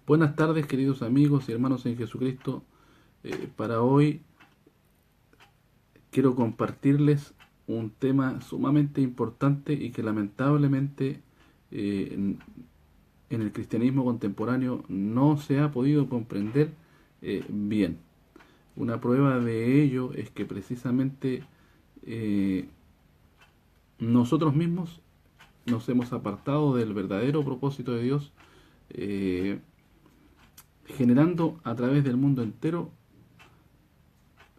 Buenas tardes, queridos amigos y hermanos en Jesucristo. Para hoy quiero compartirles un tema sumamente importante y que lamentablemente en el cristianismo contemporáneo no se ha podido comprender bien. Una prueba de ello es que precisamente nosotros mismos nos hemos apartado del verdadero propósito de Dios, generando a través del mundo entero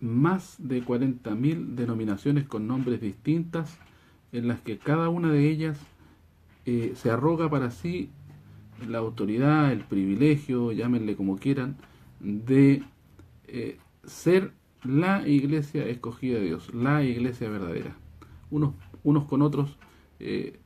más de 40.000 denominaciones con nombres distintas, en las que cada una de ellas se arroga para sí la autoridad, el privilegio, llámenle como quieran, de ser la iglesia escogida de Dios, la iglesia verdadera. Unos con otros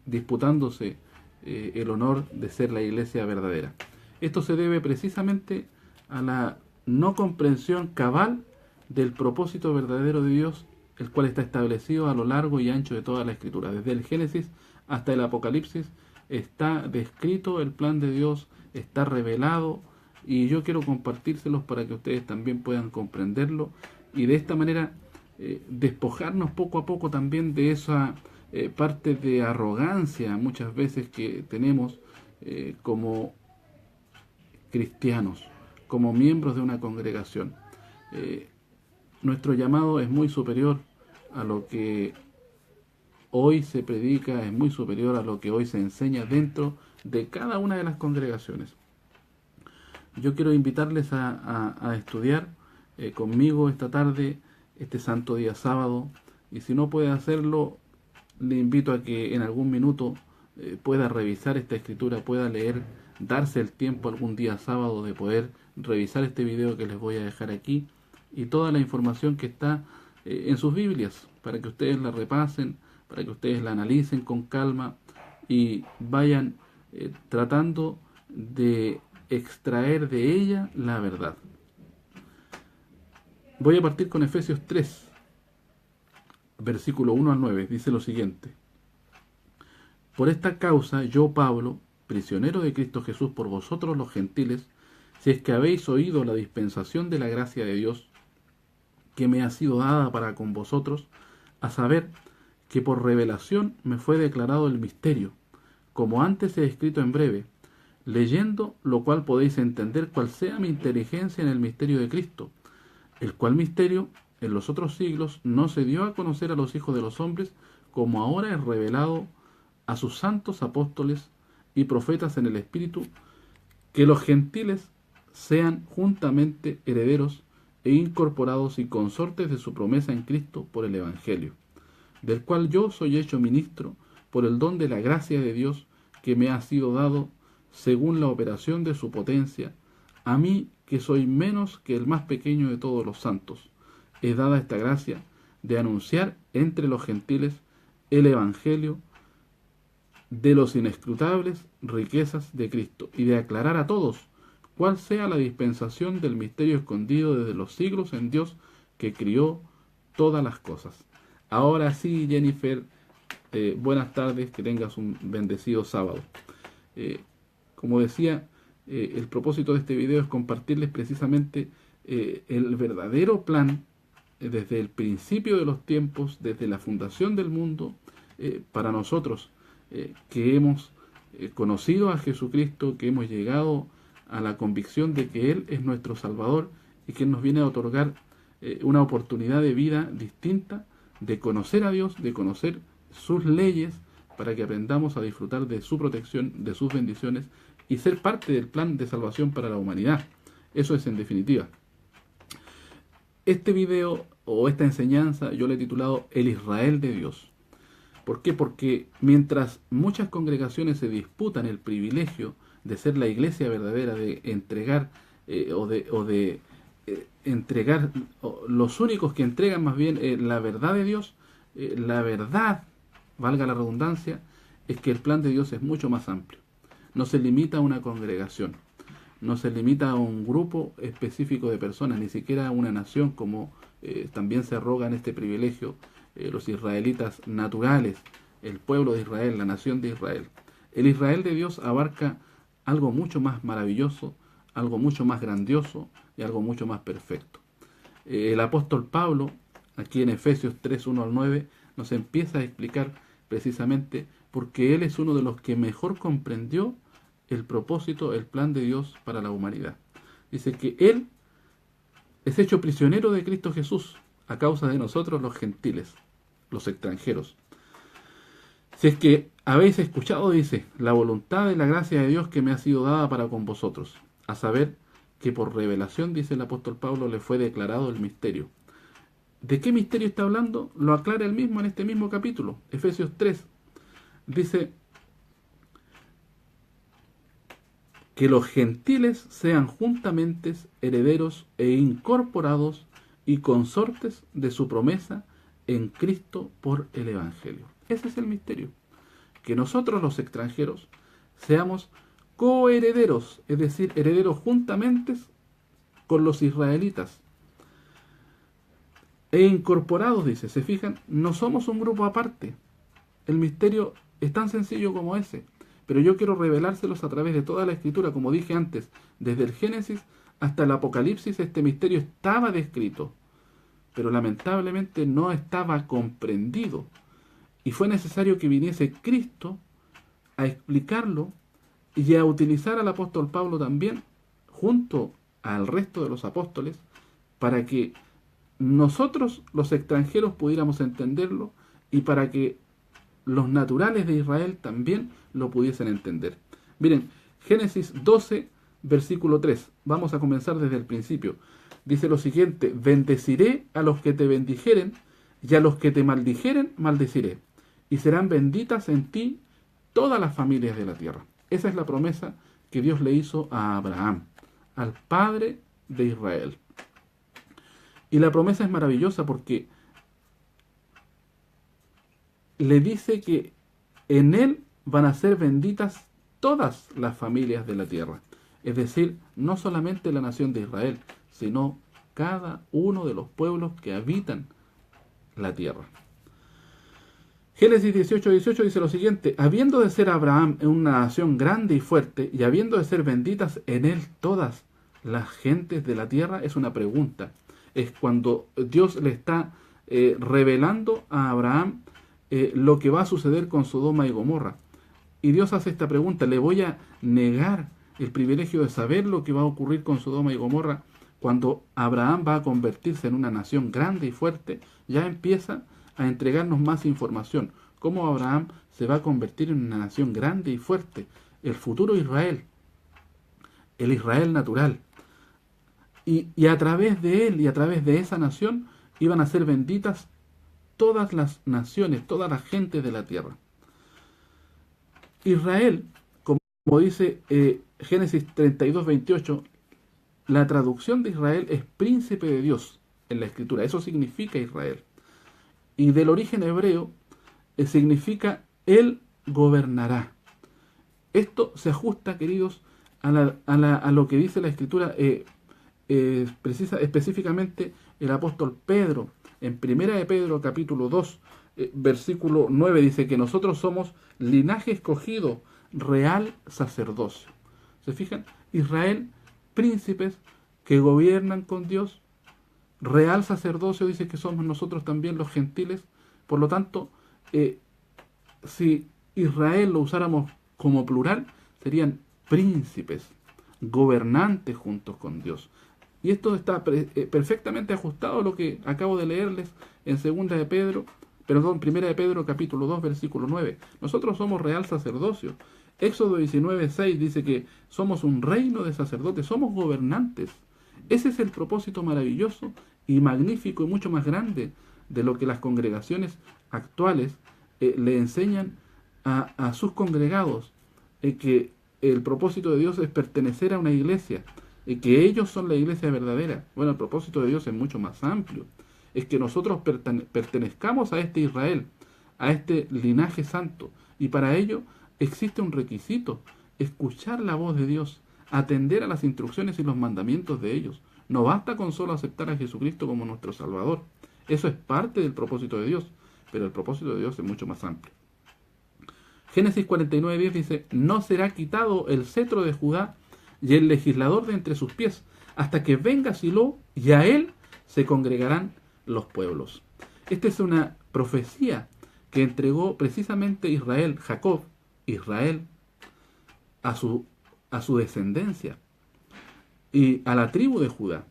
disputándose el honor de ser la iglesia verdadera. Esto se debe precisamente a la no comprensión cabal del propósito verdadero de Dios, el cual está establecido a lo largo y ancho de toda la Escritura. Desde el Génesis hasta el Apocalipsis está descrito el plan de Dios, está revelado, y yo quiero compartírselos para que ustedes también puedan comprenderlo y de esta manera despojarnos poco a poco también de esa parte de arrogancia muchas veces que tenemos como cristianos, como miembros de una congregación. Nuestro llamado es muy superior a lo que hoy se predica, es muy superior a lo que hoy se enseña dentro de cada una de las congregaciones. Yo quiero invitarles a estudiar conmigo esta tarde, este santo día sábado, y si no puede hacerlo, le invito a que en algún minuto pueda revisar esta escritura, pueda leer, darse el tiempo algún día sábado de poder revisar este video que les voy a dejar aquí y toda la información que está en sus Biblias, para que ustedes la repasen, para que ustedes la analicen con calma y vayan tratando de extraer de ella la verdad. Voy a partir con Efesios 3, versículo 1 al 9. Dice lo siguiente: Por esta causa yo, Pablo, prisionero de Cristo Jesús por vosotros los gentiles, si es que habéis oído la dispensación de la gracia de Dios que me ha sido dada para con vosotros, a saber, que por revelación me fue declarado el misterio, como antes he escrito en breve, leyendo lo cual podéis entender cuál sea mi inteligencia en el misterio de Cristo, el cual misterio en los otros siglos no se dio a conocer a los hijos de los hombres, como ahora es revelado a sus santos apóstoles y profetas en el Espíritu, que los gentiles sean juntamente herederos e incorporados y consortes de su promesa en Cristo por el Evangelio, del cual yo soy hecho ministro por el don de la gracia de Dios que me ha sido dado según la operación de su potencia, a mí que soy menos que el más pequeño de todos los santos. Es dada esta gracia de anunciar entre los gentiles el Evangelio de los inescrutables riquezas de Cristo y de aclarar a todos cuál sea la dispensación del misterio escondido desde los siglos en Dios que crió todas las cosas. Ahora sí, Jennifer, buenas tardes, que tengas un bendecido sábado. Como decía, el propósito de este video es compartirles precisamente el verdadero plan desde el principio de los tiempos, desde la fundación del mundo, para nosotros que hemos conocido a Jesucristo, que hemos llegado a la convicción de que Él es nuestro Salvador y que Él nos viene a otorgar una oportunidad de vida distinta, de conocer a Dios, de conocer sus leyes, para que aprendamos a disfrutar de su protección, de sus bendiciones y ser parte del plan de salvación para la humanidad. Eso es en definitiva. Este video o esta enseñanza yo le he titulado El Israel de Dios. ¿Por qué? Porque mientras muchas congregaciones se disputan el privilegio de ser la iglesia verdadera, de entregar entregar, los únicos que entregan más bien la verdad de Dios, la verdad, valga la redundancia, es que el plan de Dios es mucho más amplio. No se limita a una congregación, no se limita a un grupo específico de personas, ni siquiera a una nación, como también se arrogan este privilegio los israelitas naturales, el pueblo de Israel, la nación de Israel. El Israel de Dios abarca algo mucho más maravilloso, algo mucho más grandioso y algo mucho más perfecto. El apóstol Pablo, aquí en Efesios 3, 1 al 9, nos empieza a explicar precisamente porque él es uno de los que mejor comprendió el propósito, el plan de Dios para la humanidad. Dice que él es hecho prisionero de Cristo Jesús a causa de nosotros los gentiles, los extranjeros. Si es que habéis escuchado, dice, la voluntad y la gracia de Dios que me ha sido dada para con vosotros, a saber que por revelación, dice el apóstol Pablo, le fue declarado el misterio. ¿De qué misterio está hablando? Lo aclara él mismo en este mismo capítulo, Efesios 3. Dice que los gentiles sean juntamente herederos e incorporados y consortes de su promesa en Cristo por el Evangelio. Ese es el misterio. Que nosotros los extranjeros seamos coherederos, es decir, herederos juntamente con los israelitas. E incorporados, dice, ¿se fijan? No somos un grupo aparte. El misterio es tan sencillo como ese. Pero yo quiero revelárselos a través de toda la Escritura, como dije antes, desde el Génesis hasta el Apocalipsis, este misterio estaba descrito, pero lamentablemente no estaba comprendido. Y fue necesario que viniese Cristo a explicarlo y a utilizar al apóstol Pablo también, junto al resto de los apóstoles, para que nosotros, los extranjeros, pudiéramos entenderlo y para que los naturales de Israel también lo pudiesen entender. Miren, Génesis 12, versículo 3. Vamos a comenzar desde el principio. Dice lo siguiente: bendeciré a los que te bendijeren, y a los que te maldijeren, maldeciré. Y serán benditas en ti todas las familias de la tierra. Esa es la promesa que Dios le hizo a Abraham, al padre de Israel. Y la promesa es maravillosa porque le dice que en él van a ser benditas todas las familias de la tierra. Es decir, no solamente la nación de Israel, sino cada uno de los pueblos que habitan la tierra. Génesis 18, 18 dice lo siguiente: habiendo de ser Abraham una nación grande y fuerte, y habiendo de ser benditas en él todas las gentes de la tierra. Es una pregunta. Es cuando Dios le está revelando a Abraham lo que va a suceder con Sodoma y Gomorra. Y Dios hace esta pregunta: ¿le voy a negar el privilegio de saber lo que va a ocurrir con Sodoma y Gomorra cuando Abraham va a convertirse en una nación grande y fuerte? Ya empieza a entregarnos más información. Cómo Abraham se va a convertir en una nación grande y fuerte. El futuro Israel. El Israel natural. Y a través de él y a través de esa nación iban a ser benditas todas las naciones, todas las gentes de la tierra. Israel, como dice Génesis 32, 28, la traducción de Israel es príncipe de Dios en la Escritura. Eso significa Israel. Y del origen hebreo significa él gobernará. Esto se ajusta, queridos, a lo que dice la Escritura, específicamente el apóstol Pedro. En 1 de Pedro capítulo 2, versículo 9 dice que nosotros somos linaje escogido, real sacerdocio. ¿Se fijan? Israel, príncipes que gobiernan con Dios. Real sacerdocio dice que somos nosotros también los gentiles. Por lo tanto, si Israel lo usáramos como plural, serían príncipes, gobernantes juntos con Dios. Y esto está perfectamente ajustado a lo que acabo de leerles en 1 de Pedro capítulo 2, versículo 9. Nosotros somos real sacerdocio. Éxodo 19, 6 dice que somos un reino de sacerdotes, somos gobernantes. Ese es el propósito maravilloso y magnífico y mucho más grande de lo que las congregaciones actuales le enseñan a sus congregados, que el propósito de Dios es pertenecer a una iglesia, que ellos son la iglesia verdadera. Bueno, el propósito de Dios es mucho más amplio. Es que nosotros pertenezcamos a este Israel, a este linaje santo. Y para ello existe un requisito: escuchar la voz de Dios, atender a las instrucciones y los mandamientos de ellos. No basta con solo aceptar a Jesucristo como nuestro Salvador. Eso es parte del propósito de Dios, pero el propósito de Dios es mucho más amplio. Génesis 49:10 dice: no será quitado el cetro de Judá y el legislador de entre sus pies, hasta que venga Silo, y a él se congregarán los pueblos. Esta es una profecía que entregó precisamente Israel, Jacob, Israel, a su descendencia y a la tribu de Judá.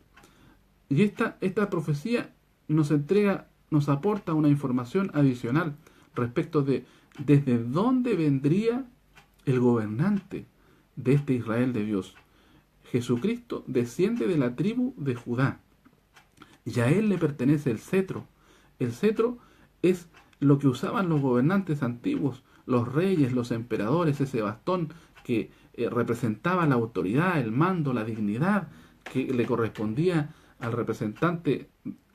Y esta profecía nos aporta una información adicional respecto de desde dónde vendría el gobernante de este Israel de Dios. Jesucristo desciende de la tribu de Judá y a él le pertenece el cetro. El cetro es lo que usaban los gobernantes antiguos, los reyes, los emperadores, ese bastón que representaba la autoridad, el mando, la dignidad que le correspondía al representante,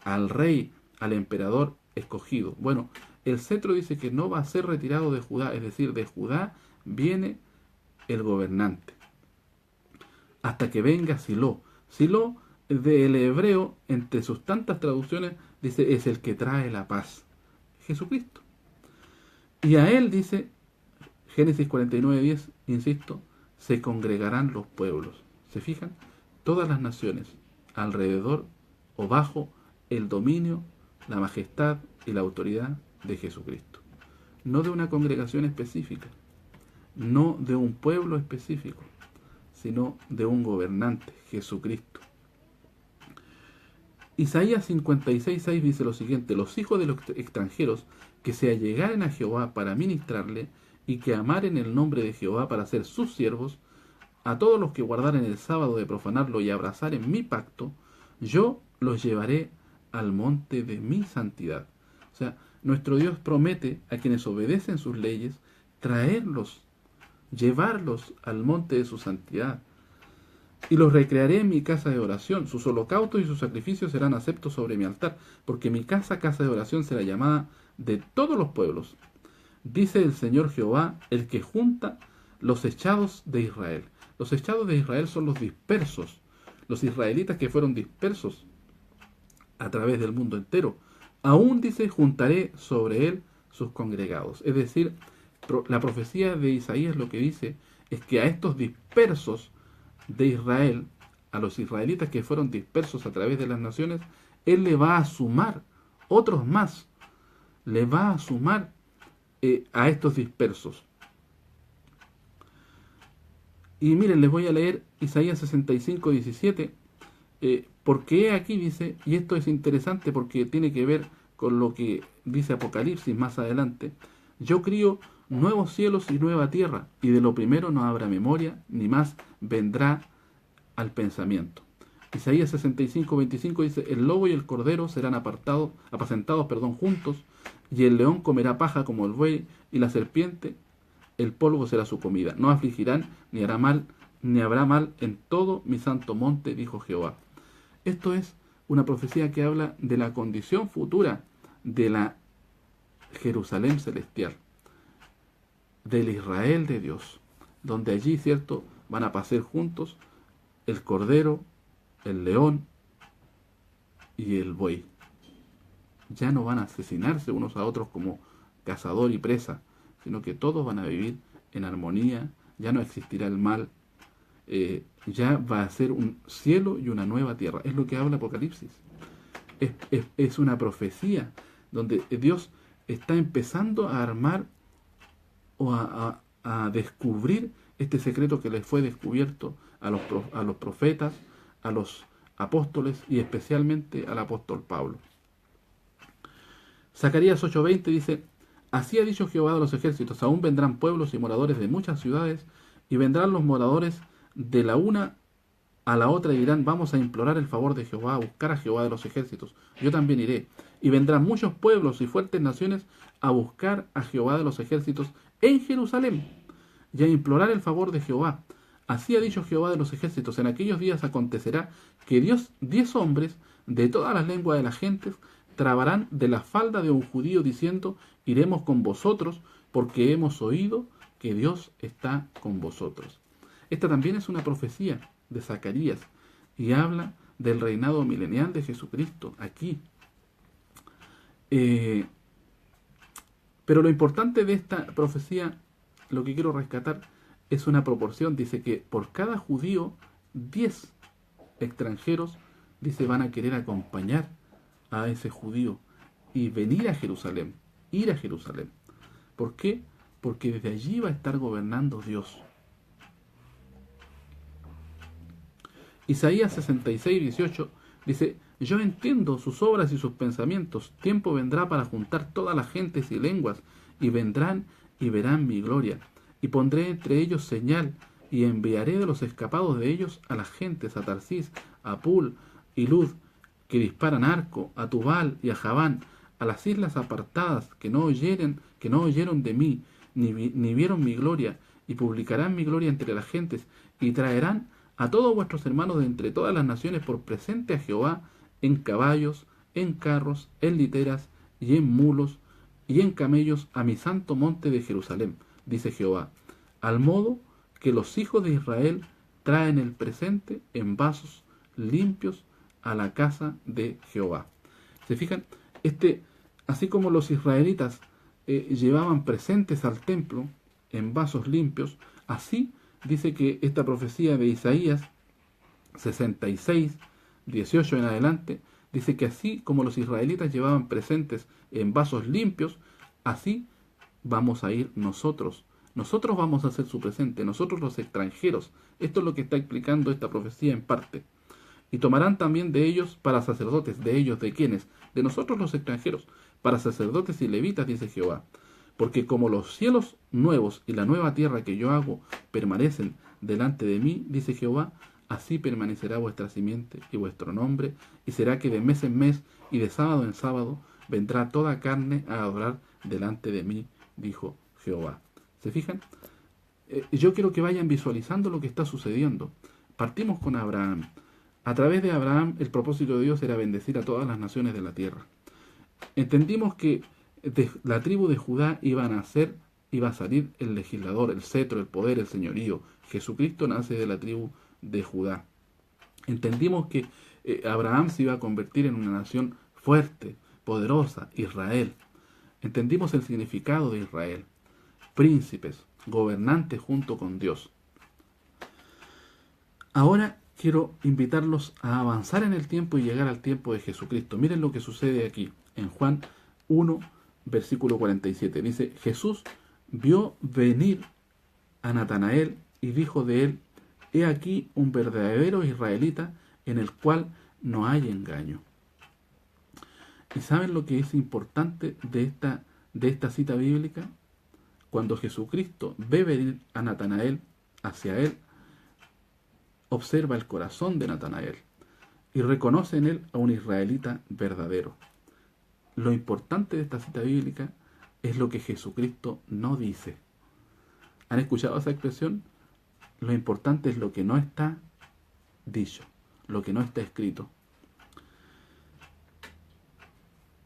al rey, al emperador escogido. Bueno, el cetro dice que no va a ser retirado de Judá, es decir, de Judá viene el gobernante. Hasta que venga Silo. Silo del hebreo, entre sus tantas traducciones, dice es el que trae la paz. Jesucristo. Y a él dice, Génesis 49:10, insisto, se congregarán los pueblos. ¿Se fijan? Todas las naciones alrededor o bajo el dominio, la majestad y la autoridad de Jesucristo. No de una congregación específica, no de un pueblo específico, sino de un gobernante, Jesucristo. Isaías 56:6 dice lo siguiente: los hijos de los extranjeros que se allegaren a Jehová para ministrarle y que amaren el nombre de Jehová para ser sus siervos, a todos los que guardaren el sábado de profanarlo y abrazaren mi pacto, yo los llevaré al monte de mi santidad. O sea, nuestro Dios promete a quienes obedecen sus leyes traerlos, llevarlos al monte de su santidad. Y los recrearé en mi casa de oración. Sus holocaustos y sus sacrificios serán aceptos sobre mi altar, porque mi casa, casa de oración, será llamada de todos los pueblos. Dice el Señor Jehová, el que junta los echados de Israel. Los echados de Israel son los dispersos, los israelitas que fueron dispersos a través del mundo entero. Aún dice, juntaré sobre él sus congregados. Es decir, la profecía de Isaías lo que dice es que a estos dispersos de Israel, a los israelitas que fueron dispersos a través de las naciones, él le va a sumar otros más, le va a sumar a estos dispersos. Y miren, les voy a leer Isaías 65:17, porque aquí dice, y esto es interesante porque tiene que ver con lo que dice Apocalipsis más adelante: yo crío nuevos cielos y nueva tierra, y de lo primero no habrá memoria, ni más vendrá al pensamiento. Isaías 65:25 dice: el lobo y el cordero serán apacentados, juntos, y el león comerá paja como el buey, y la serpiente, el polvo será su comida. No afligirán, ni hará mal, ni habrá mal en todo mi santo monte, dijo Jehová. Esto es una profecía que habla de la condición futura de la Jerusalén celestial, del Israel de Dios, donde allí, cierto, van a pasar juntos el cordero, el león y el buey. Ya no van a asesinarse unos a otros como cazador y presa, sino que todos van a vivir en armonía, ya no existirá el mal, ya va a ser un cielo y una nueva tierra. Es lo que habla Apocalipsis. Es una profecía donde Dios está empezando a armar o a descubrir este secreto que les fue descubierto a los profetas, a los apóstoles y especialmente al apóstol Pablo. Zacarías 8:20 dice: así ha dicho Jehová de los ejércitos, aún vendrán pueblos y moradores de muchas ciudades, y vendrán los moradores de la una a la otra y dirán: vamos a implorar el favor de Jehová, a buscar a Jehová de los ejércitos. Yo también iré. Y vendrán muchos pueblos y fuertes naciones a buscar a Jehová de los ejércitos en Jerusalén, y a implorar el favor de Jehová. Así ha dicho Jehová de los ejércitos: en aquellos días acontecerá que 10 hombres de todas las lenguas de las gentes trabarán de la falda de un judío diciendo: iremos con vosotros, porque hemos oído que Dios está con vosotros. Esta también es una profecía de Zacarías y habla del reinado milenial de Jesucristo aquí. Pero lo importante de esta profecía, lo que quiero rescatar, es una proporción, dice que por cada judío, 10 extranjeros, dice, van a querer acompañar a ese judío y venir a Jerusalén, ir a Jerusalén. ¿Por qué? Porque desde allí va a estar gobernando Dios. Isaías 66:18 dice: yo entiendo sus obras y sus pensamientos. Tiempo vendrá para juntar todas las gentes y lenguas, y vendrán y verán mi gloria. Y pondré entre ellos señal, y enviaré de los escapados de ellos a las gentes, a Tarsís, a Pul y Lud, que disparan arco, a Tubal y a Javán, a las islas apartadas, que no oyeron de mí, ni vieron mi gloria, y publicarán mi gloria entre las gentes, y traerán a todos vuestros hermanos de entre todas las naciones por presente a Jehová, en caballos, en carros, en literas, y en mulos, y en camellos, a mi santo monte de Jerusalén, dice Jehová, al modo que los hijos de Israel traen el presente en vasos limpios a la casa de Jehová. ¿Se fijan? Así como los israelitas llevaban presentes al templo en vasos limpios, así dice que esta profecía de Isaías 66:18 en adelante, dice que así como los israelitas llevaban presentes en vasos limpios, así vamos a ir nosotros. Nosotros vamos a ser su presente, nosotros los extranjeros. Esto es lo que está explicando esta profecía en parte. Y tomarán también de ellos para sacerdotes. ¿De ellos de quiénes? De nosotros los extranjeros, para sacerdotes y levitas, dice Jehová. Porque como los cielos nuevos y la nueva tierra que yo hago permanecen delante de mí, dice Jehová, así permanecerá vuestra simiente y vuestro nombre, y será que de mes en mes y de sábado en sábado vendrá toda carne a adorar delante de mí, dijo Jehová. ¿Se fijan? Yo quiero que vayan visualizando lo que está sucediendo. Partimos con Abraham. A través de Abraham, el propósito de Dios era bendecir a todas las naciones de la tierra. Entendimos que de la tribu de Judá iba a salir el legislador, el cetro, el poder, el señorío. Jesucristo nace de la tribu de Judá. Entendimos que Abraham se iba a convertir en una nación fuerte, poderosa, Israel. Entendimos el significado de Israel. Príncipes, gobernantes junto con Dios. Ahora quiero invitarlos a avanzar en el tiempo y llegar al tiempo de Jesucristo. Miren lo que sucede aquí en Juan 1, versículo 47. Dice: Jesús vio venir a Natanael y dijo de él: he aquí un verdadero israelita en el cual no hay engaño. ¿Y saben lo que es importante de esta cita bíblica? Cuando Jesucristo ve venir a Natanael hacia él, observa el corazón de Natanael y reconoce en él a un israelita verdadero. Lo importante de esta cita bíblica es lo que Jesucristo no dice. ¿Han escuchado esa expresión? Lo importante es lo que no está dicho, lo que no está escrito.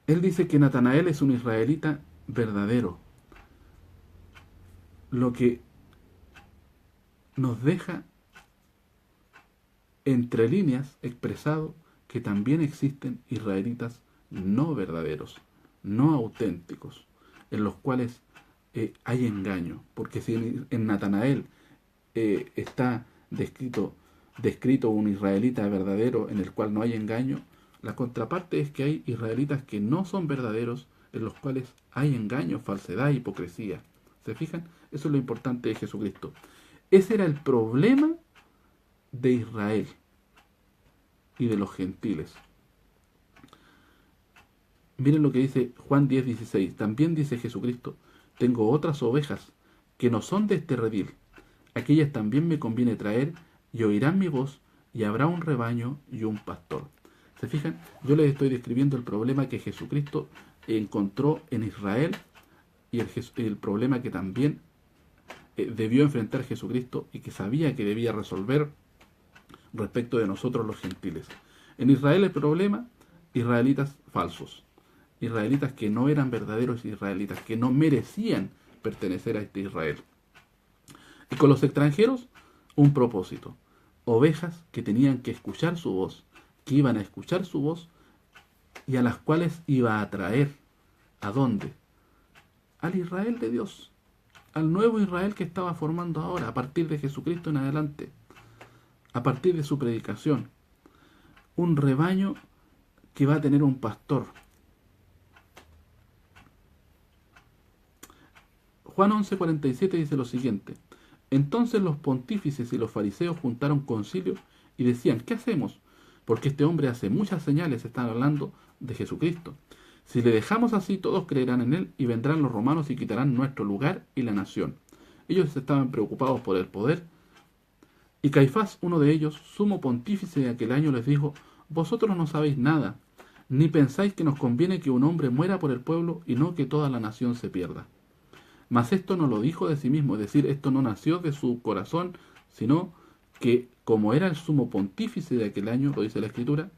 Él dice que Natanael es un israelita verdadero. Lo que nos deja entre líneas expresado que también existen israelitas no verdaderos, no auténticos, en los cuales hay engaño. Porque si en Natanael está descrito un israelita verdadero en el cual no hay engaño, la contraparte es que hay israelitas que no son verdaderos, en los cuales hay engaño, falsedad, hipocresía. ¿Se fijan? Eso es lo importante de Jesucristo. Ese era el problema de Israel y de los gentiles. Miren lo que dice Juan 10:16. También dice Jesucristo: tengo otras ovejas que no son de este redil. Aquellas también me conviene traer, y oirán mi voz, y habrá un rebaño y un pastor. ¿Se fijan? Yo les estoy describiendo el problema que Jesucristo encontró en Israel y el problema que también debió enfrentar Jesucristo y que sabía que debía resolver respecto de nosotros los gentiles. En Israel el problema: israelitas falsos, israelitas que no eran verdaderos israelitas, que no merecían pertenecer a este Israel. Y con los extranjeros, un propósito: ovejas que tenían que escuchar su voz, que iban a escuchar su voz y a las cuales iba a traer. ¿A dónde? Al Israel de Dios, al nuevo Israel que estaba formando ahora, a partir de Jesucristo en adelante, a partir de su predicación. Un rebaño que va a tener un pastor. Juan 11:47 dice lo siguiente: entonces los pontífices y los fariseos juntaron concilio y decían, ¿qué hacemos? Porque este hombre hace muchas señales, están hablando de Jesucristo. Si le dejamos así, todos creerán en él y vendrán los romanos y quitarán nuestro lugar y la nación. Ellos estaban preocupados por el poder. Y Caifás, uno de ellos, sumo pontífice de aquel año, les dijo, vosotros no sabéis nada, ni pensáis que nos conviene que un hombre muera por el pueblo y no que toda la nación se pierda. Mas esto no lo dijo de sí mismo, es decir, esto no nació de su corazón, sino que, como era el sumo pontífice de aquel año, lo dice la Escritura,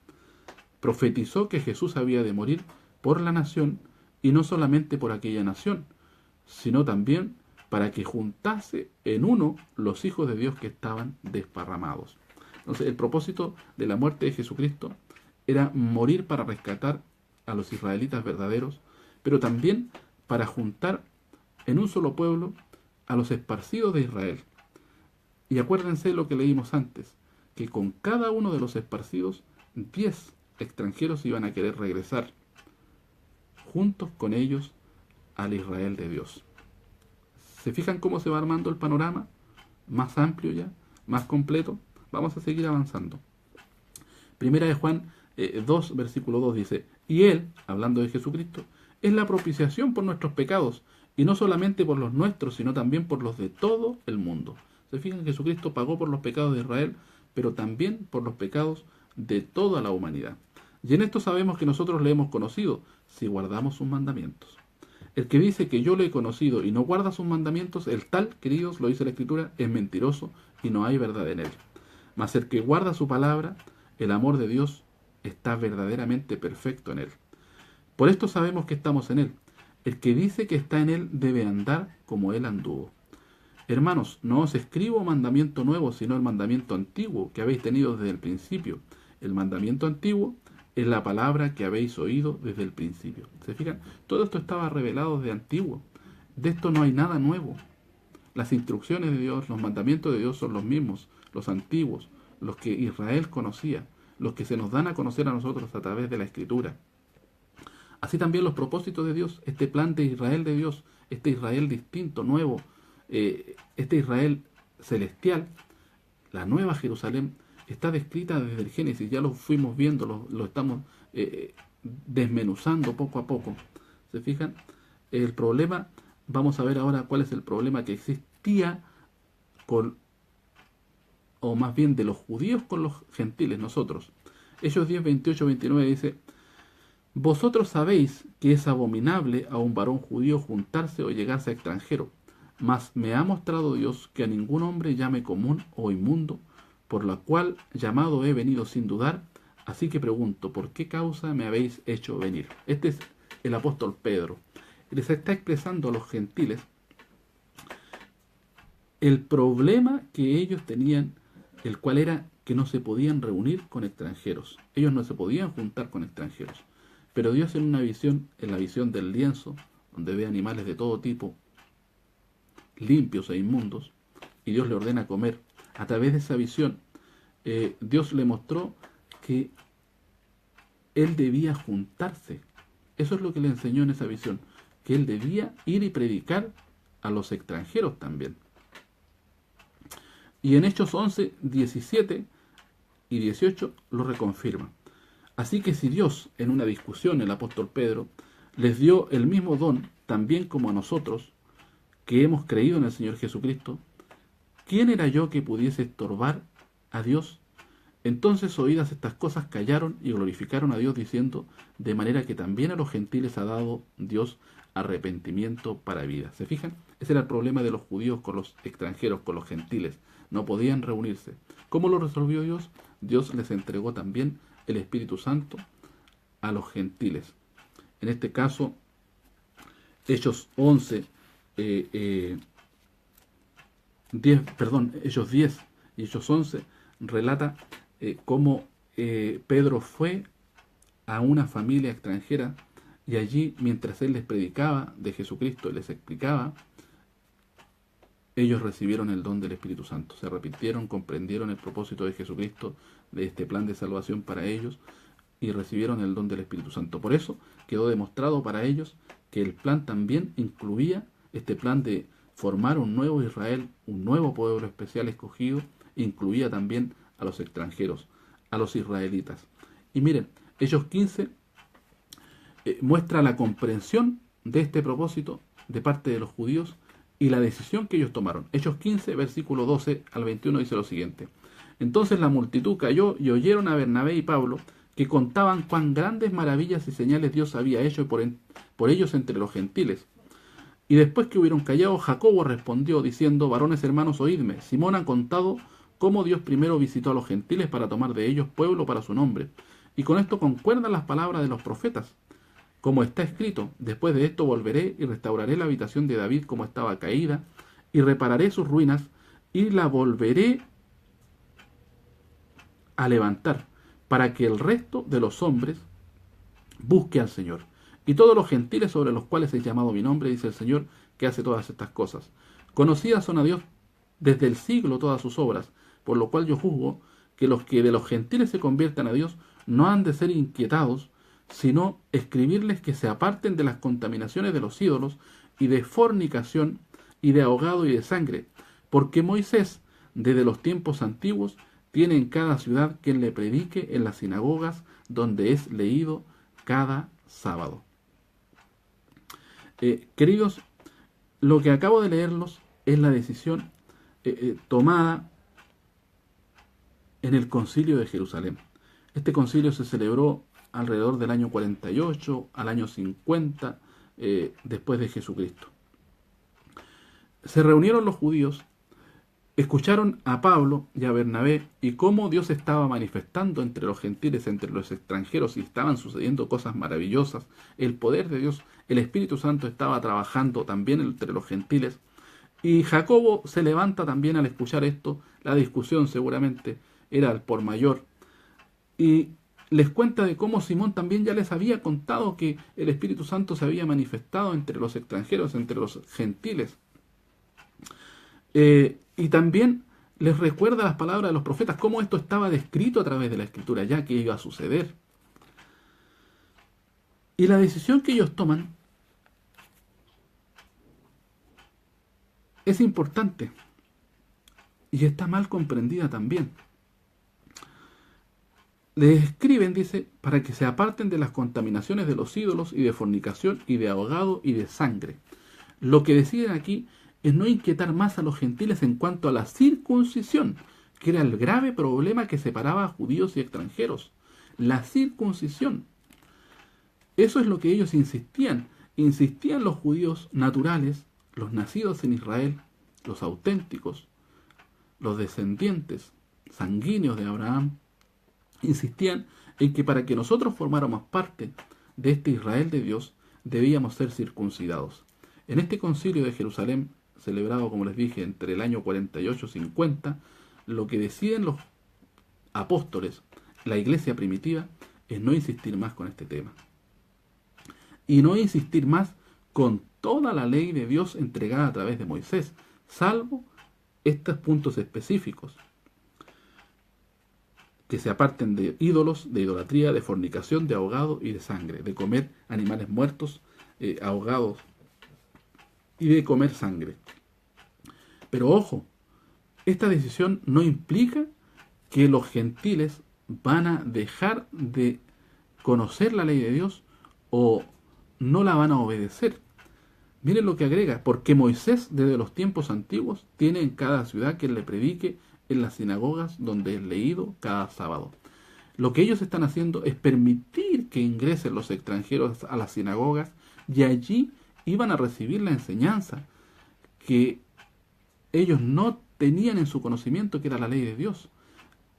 profetizó que Jesús había de morir por la nación, y no solamente por aquella nación, sino también para que juntase en uno los hijos de Dios que estaban desparramados. Entonces, el propósito de la muerte de Jesucristo era morir para rescatar a los israelitas verdaderos, pero también para juntar en un solo pueblo a los esparcidos de Israel. Y acuérdense lo que leímos antes, que con cada uno de los esparcidos, 10 extranjeros iban a querer regresar juntos con ellos al Israel de Dios. ¿Se fijan cómo se va armando el panorama? Más amplio ya, más completo. Vamos a seguir avanzando. Primera de Juan 2, versículo 2 dice, y Él, hablando de Jesucristo, es la propiciación por nuestros pecados, y no solamente por los nuestros, sino también por los de todo el mundo. Se fijan, Jesucristo pagó por los pecados de Israel, pero también por los pecados de toda la humanidad. Y en esto sabemos que nosotros le hemos conocido, si guardamos sus mandamientos. El que dice que yo lo he conocido y no guarda sus mandamientos, el tal, queridos, lo dice la Escritura, es mentiroso y no hay verdad en él. Mas el que guarda su palabra, el amor de Dios está verdaderamente perfecto en él. Por esto sabemos que estamos en él. El que dice que está en él debe andar como él anduvo. Hermanos, no os escribo mandamiento nuevo, sino el mandamiento antiguo que habéis tenido desde el principio. El mandamiento antiguo es la palabra que habéis oído desde el principio. ¿Se fijan? Todo esto estaba revelado desde antiguo. De esto no hay nada nuevo. Las instrucciones de Dios, los mandamientos de Dios son los mismos, los antiguos, los que Israel conocía, los que se nos dan a conocer a nosotros a través de la Escritura. Así también los propósitos de Dios, este plan de Israel de Dios, este Israel distinto, nuevo, este Israel celestial, la nueva Jerusalén, está descrita desde el Génesis, ya lo fuimos viendo, lo estamos desmenuzando poco a poco. ¿Se fijan? El problema, vamos a ver ahora cuál es el problema que existía con, o más bien de los judíos con los gentiles, nosotros. Hechos 10, 28, 29 dice, vosotros sabéis que es abominable a un varón judío juntarse o llegarse a extranjero, mas me ha mostrado Dios que a ningún hombre llame común o inmundo, por la cual llamado he venido sin dudar, así que pregunto, ¿por qué causa me habéis hecho venir? Este es el apóstol Pedro. Les está expresando a los gentiles el problema que ellos tenían, el cual era que no se podían reunir con extranjeros. Ellos no se podían juntar con extranjeros. Pero Dios en una visión, en la visión del lienzo, donde ve animales de todo tipo, limpios e inmundos, y Dios le ordena comer, a través de esa visión, Dios le mostró que él debía juntarse. Eso es lo que le enseñó en esa visión, que él debía ir y predicar a los extranjeros también. Y en Hechos 11, 17 y 18 lo reconfirma. Así que si Dios, en una discusión, el apóstol Pedro, les dio el mismo don, también como a nosotros, que hemos creído en el Señor Jesucristo, ¿quién era yo que pudiese estorbar a Dios? Entonces, oídas estas cosas, callaron y glorificaron a Dios, diciendo, de manera que también a los gentiles ha dado Dios arrepentimiento para vida. ¿Se fijan? Ese era el problema de los judíos con los extranjeros, con los gentiles. No podían reunirse. ¿Cómo lo resolvió Dios? Dios les entregó también el Espíritu Santo a los gentiles. En este caso, Hechos 11, Hechos 10 y Hechos 11 relata cómo Pedro fue a una familia extranjera y allí, mientras él les predicaba de Jesucristo, les explicaba, ellos recibieron el don del Espíritu Santo. Se arrepintieron, comprendieron el propósito de Jesucristo, de este plan de salvación para ellos, y recibieron el don del Espíritu Santo. Por eso quedó demostrado para ellos que el plan también incluía este plan de formar un nuevo Israel, un nuevo pueblo especial escogido, incluía también a los extranjeros, a los israelitas. Y miren, Hechos 15 muestra la comprensión de este propósito de parte de los judíos y la decisión que ellos tomaron. Hechos 15, versículo 12 al 21 dice lo siguiente: Entonces la multitud cayó y oyeron a Bernabé y Pablo, que contaban cuán grandes maravillas y señales Dios había hecho por ellos entre los gentiles. Y después que hubieron callado, Jacobo respondió diciendo: Varones hermanos, oídme. Simón ha contado cómo Dios primero visitó a los gentiles para tomar de ellos pueblo para su nombre. Y con esto concuerdan las palabras de los profetas. Como está escrito: Después de esto volveré y restauraré la habitación de David como estaba caída, y repararé sus ruinas, y la volveré a levantar, para que el resto de los hombres busque al Señor. Y todos los gentiles sobre los cuales es llamado mi nombre, dice el Señor, que hace todas estas cosas. Conocidas son a Dios desde el siglo todas sus obras, por lo cual yo juzgo que los que de los gentiles se conviertan a Dios no han de ser inquietados, sino escribirles que se aparten de las contaminaciones de los ídolos y de fornicación y de ahogado y de sangre, porque Moisés, desde los tiempos antiguos, tiene en cada ciudad quien le predique en las sinagogas donde es leído cada sábado. Queridos, lo que acabo de leerlos es la decisión tomada en el concilio de Jerusalén. Este concilio se celebró alrededor del año 48 al año 50 después de Jesucristo. Se reunieron los judíos, escucharon a Pablo y a Bernabé y cómo Dios estaba manifestando entre los gentiles, entre los extranjeros, y estaban sucediendo cosas maravillosas. El poder de Dios, el Espíritu Santo estaba trabajando también entre los gentiles. Y Jacobo se levanta también al escuchar esto. La discusión seguramente era al por mayor. Y les cuenta de cómo Simón también ya les había contado que el Espíritu Santo se había manifestado entre los extranjeros, entre los gentiles. Y también les recuerda las palabras de los profetas, cómo esto estaba descrito a través de la Escritura, ya que iba a suceder. Y la decisión que ellos toman es importante y está mal comprendida también. Les escriben, dice, para que se aparten de las contaminaciones de los ídolos y de fornicación y de ahogado y de sangre. Lo que deciden aquí es no inquietar más a los gentiles en cuanto a la circuncisión, que era el grave problema que separaba a judíos y extranjeros. La circuncisión. Eso es lo que ellos insistían. Insistían los judíos naturales, los nacidos en Israel, los auténticos, los descendientes sanguíneos de Abraham, insistían en que para que nosotros formáramos parte de este Israel de Dios, debíamos ser circuncidados. En este concilio de Jerusalén, celebrado, como les dije, entre el año 48 y 50, lo que deciden los apóstoles, la iglesia primitiva, es no insistir más con este tema. Y no insistir más con toda la ley de Dios entregada a través de Moisés, salvo estos puntos específicos: que se aparten de ídolos, de idolatría, de fornicación, de ahogado y de sangre, de comer animales muertos, ahogados, y de comer sangre. Pero ojo, esta decisión no implica que los gentiles van a dejar de conocer la ley de Dios o no la van a obedecer. Miren lo que agrega: porque Moisés desde los tiempos antiguos tiene en cada ciudad quien le predique en las sinagogas donde es leído cada sábado. Lo que ellos están haciendo es permitir que ingresen los extranjeros a las sinagogas, y allí iban a recibir la enseñanza que ellos no tenían en su conocimiento, que era la ley de Dios.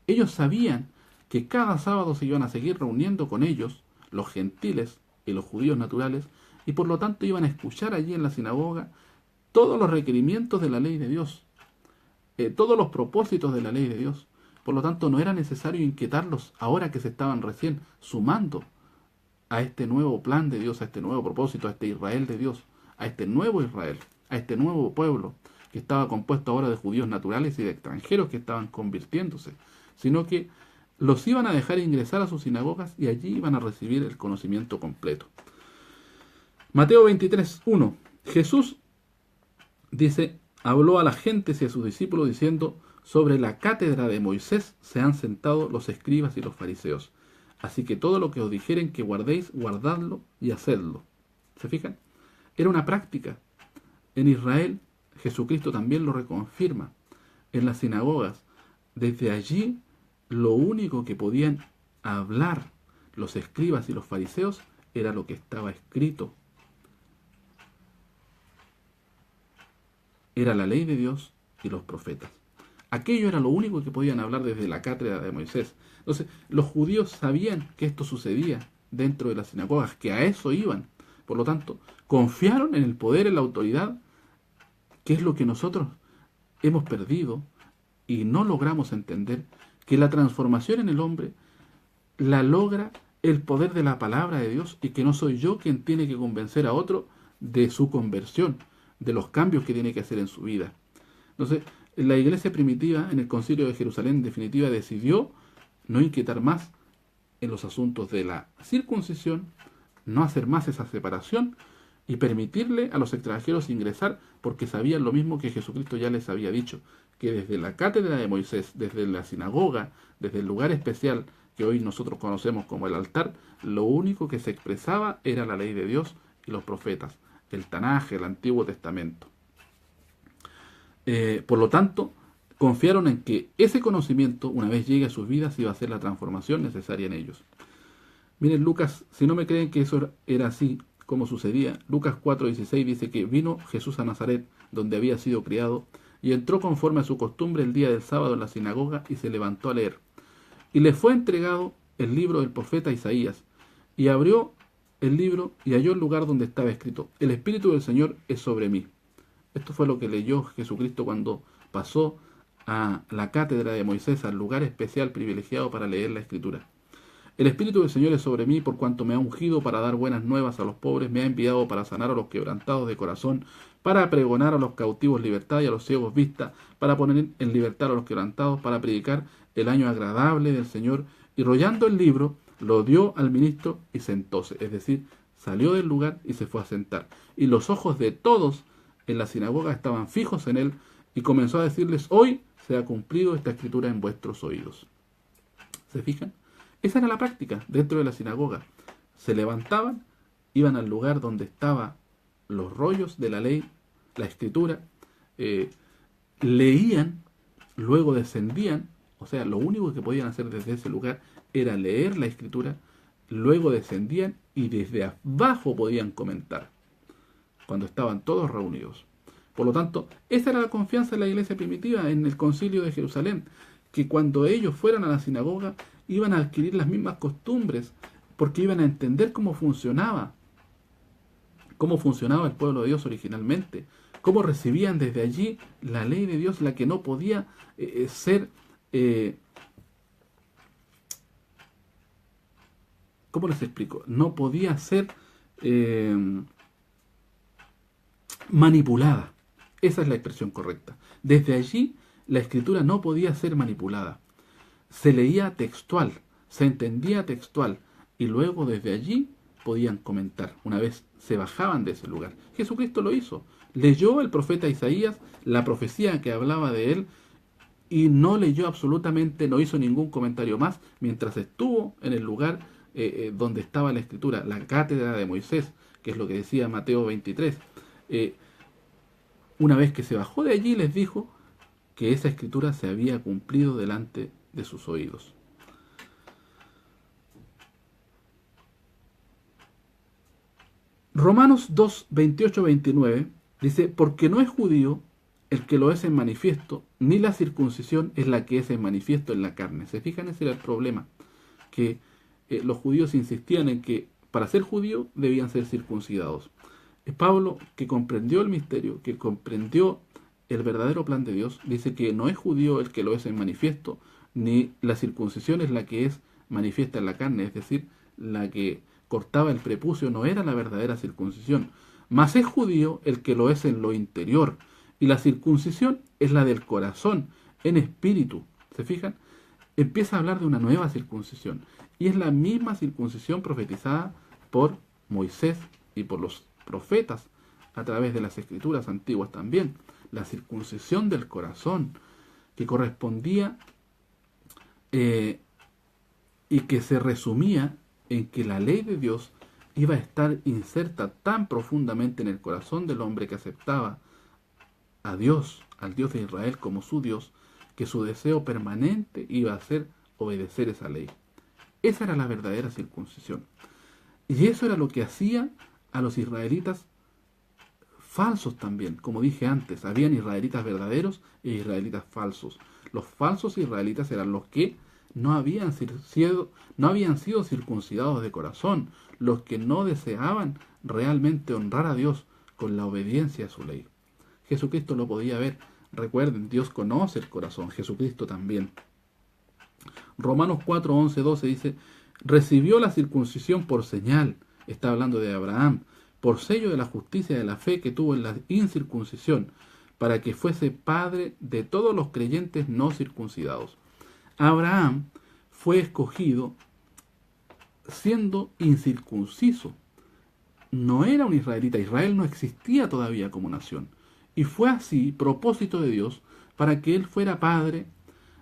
Ellos sabían que cada sábado se iban a seguir reuniendo con ellos, los gentiles y los judíos naturales, y por lo tanto iban a escuchar allí en la sinagoga todos los requerimientos de la ley de Dios, todos los propósitos de la ley de Dios. Por lo tanto, no era necesario inquietarlos ahora que se estaban recién sumando a este nuevo plan de Dios, a este nuevo propósito, a este Israel de Dios, a este nuevo Israel, a este nuevo pueblo que estaba compuesto ahora de judíos naturales y de extranjeros que estaban convirtiéndose, sino que los iban a dejar ingresar a sus sinagogas y allí iban a recibir el conocimiento completo. Mateo 23:1. Jesús dice, habló a la gente y a sus discípulos diciendo, sobre la cátedra de Moisés se han sentado los escribas y los fariseos. Así que todo lo que os dijeren que guardéis, guardadlo y hacedlo. ¿Se fijan? Era una práctica. En Israel, Jesucristo también lo reconfirma. En las sinagogas, desde allí, lo único que podían hablar los escribas y los fariseos era lo que estaba escrito. Era la ley de Dios y los profetas. Aquello era lo único que podían hablar desde la cátedra de Moisés. Entonces, los judíos sabían que esto sucedía dentro de las sinagogas, que a eso iban. Por lo tanto, confiaron en el poder, en la autoridad, que es lo que nosotros hemos perdido y no logramos entender, que la transformación en el hombre la logra el poder de la palabra de Dios y que no soy yo quien tiene que convencer a otro de su conversión, de los cambios que tiene que hacer en su vida. Entonces, la iglesia primitiva en el concilio de Jerusalén en definitiva decidió no inquietar más en los asuntos de la circuncisión, no hacer más esa separación y permitirle a los extranjeros ingresar porque sabían lo mismo que Jesucristo ya les había dicho, que desde la cátedra de Moisés, desde la sinagoga, desde el lugar especial que hoy nosotros conocemos como el altar, lo único que se expresaba era la ley de Dios y los profetas, el Tanaj, el Antiguo Testamento. Por lo tanto, confiaron en que ese conocimiento, una vez llegue a sus vidas, iba a ser la transformación necesaria en ellos. Miren, Lucas, si no me creen que eso era así como sucedía, Lucas 4:16 dice que vino Jesús a Nazaret, donde había sido criado, y entró conforme a su costumbre el día del sábado en la sinagoga y se levantó a leer. Y le fue entregado el libro del profeta Isaías, y abrió el libro y halló el lugar donde estaba escrito, el Espíritu del Señor es sobre mí. Esto fue lo que leyó Jesucristo cuando pasó a la cátedra de Moisés, al lugar especial privilegiado para leer la Escritura. El Espíritu del Señor es sobre mí por cuanto me ha ungido para dar buenas nuevas a los pobres, me ha enviado para sanar a los quebrantados de corazón, para pregonar a los cautivos libertad y a los ciegos vista, para poner en libertad a los quebrantados, para predicar el año agradable del Señor. Y rollando el libro, lo dio al ministro y sentóse. Es decir, salió del lugar y se fue a sentar. Y los ojos de todos en la sinagoga estaban fijos en él y comenzó a decirles, hoy se ha cumplido esta escritura en vuestros oídos. ¿Se fijan? Esa era la práctica dentro de la sinagoga. Se levantaban, iban al lugar donde estaban los rollos de la ley, la escritura, leían, luego descendían, o sea, lo único que podían hacer desde ese lugar era leer la escritura, luego descendían y desde abajo podían comentar, cuando estaban todos reunidos. Por lo tanto, esa era la confianza de la iglesia primitiva en el concilio de Jerusalén, que cuando ellos fueran a la sinagoga iban a adquirir las mismas costumbres, porque iban a entender cómo funcionaba el pueblo de Dios originalmente, cómo recibían desde allí la ley de Dios, la que no podía ser, ¿cómo les explico? No podía ser manipulada. Esa es la expresión correcta. Desde allí la escritura no podía ser manipulada. Se leía textual, se entendía textual y luego desde allí podían comentar una vez se bajaban de ese lugar. Jesucristo lo hizo. Leyó el profeta Isaías, la profecía que hablaba de él y no leyó absolutamente, no hizo ningún comentario más mientras estuvo en el lugar donde estaba la escritura, la cátedra de Moisés, que es lo que decía Mateo 23. Una vez que se bajó de allí les dijo que esa escritura se había cumplido delante de sus oídos. Romanos 2, 28, 29 dice, porque no es judío el que lo es en manifiesto, ni la circuncisión es la que es en manifiesto en la carne. ¿Se fijan? Ese era el problema, que los judíos insistían en que para ser judío debían ser circuncidados. Pablo, que comprendió el misterio, que comprendió el verdadero plan de Dios, dice que no es judío el que lo es en manifiesto, ni la circuncisión es la que es manifiesta en la carne, es decir, la que cortaba el prepucio no era la verdadera circuncisión, mas es judío el que lo es en lo interior, Y la circuncisión es la del corazón, en espíritu. ¿Se fijan? Empieza a hablar de una nueva circuncisión. Y es la misma circuncisión profetizada por Moisés y por los profetas a través de las escrituras antiguas también. La circuncisión del corazón, que correspondía y que se resumía en que la ley de Dios iba a estar inserta tan profundamente en el corazón del hombre que aceptaba a Dios, al Dios de Israel como su Dios, que su deseo permanente iba a ser obedecer esa ley. Esa era la verdadera circuncisión. Y eso era lo que hacía a los israelitas falsos también. Como dije antes, habían israelitas verdaderos e israelitas falsos. Los falsos israelitas eran los que no habían sido circuncidados de corazón, los que no deseaban realmente honrar a Dios con la obediencia a su ley. Jesucristo lo podía ver. Recuerden, Dios conoce el corazón, Jesucristo también. Romanos 4, 11, 12 dice, recibió la circuncisión por señal, está hablando de Abraham, por sello de la justicia de la fe que tuvo en la incircuncisión, para que fuese padre de todos los creyentes no circuncidados. Abraham fue escogido siendo incircunciso. No era un israelita, Israel no existía todavía como nación. Y fue así, propósito de Dios, para que él fuera padre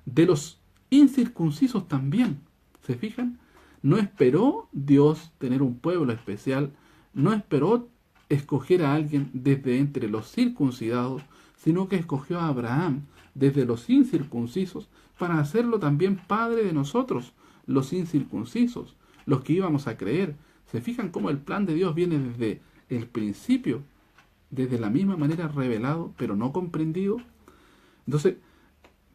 de los incircuncisos también. ¿Se fijan? No esperó Dios tener un pueblo especial, no esperó escoger a alguien desde entre los circuncidados, sino que escogió a Abraham desde los incircuncisos para hacerlo también padre de nosotros, los incircuncisos, los que íbamos a creer. ¿Se fijan cómo el plan de Dios viene desde el principio, desde la misma manera revelado, pero no comprendido? Entonces,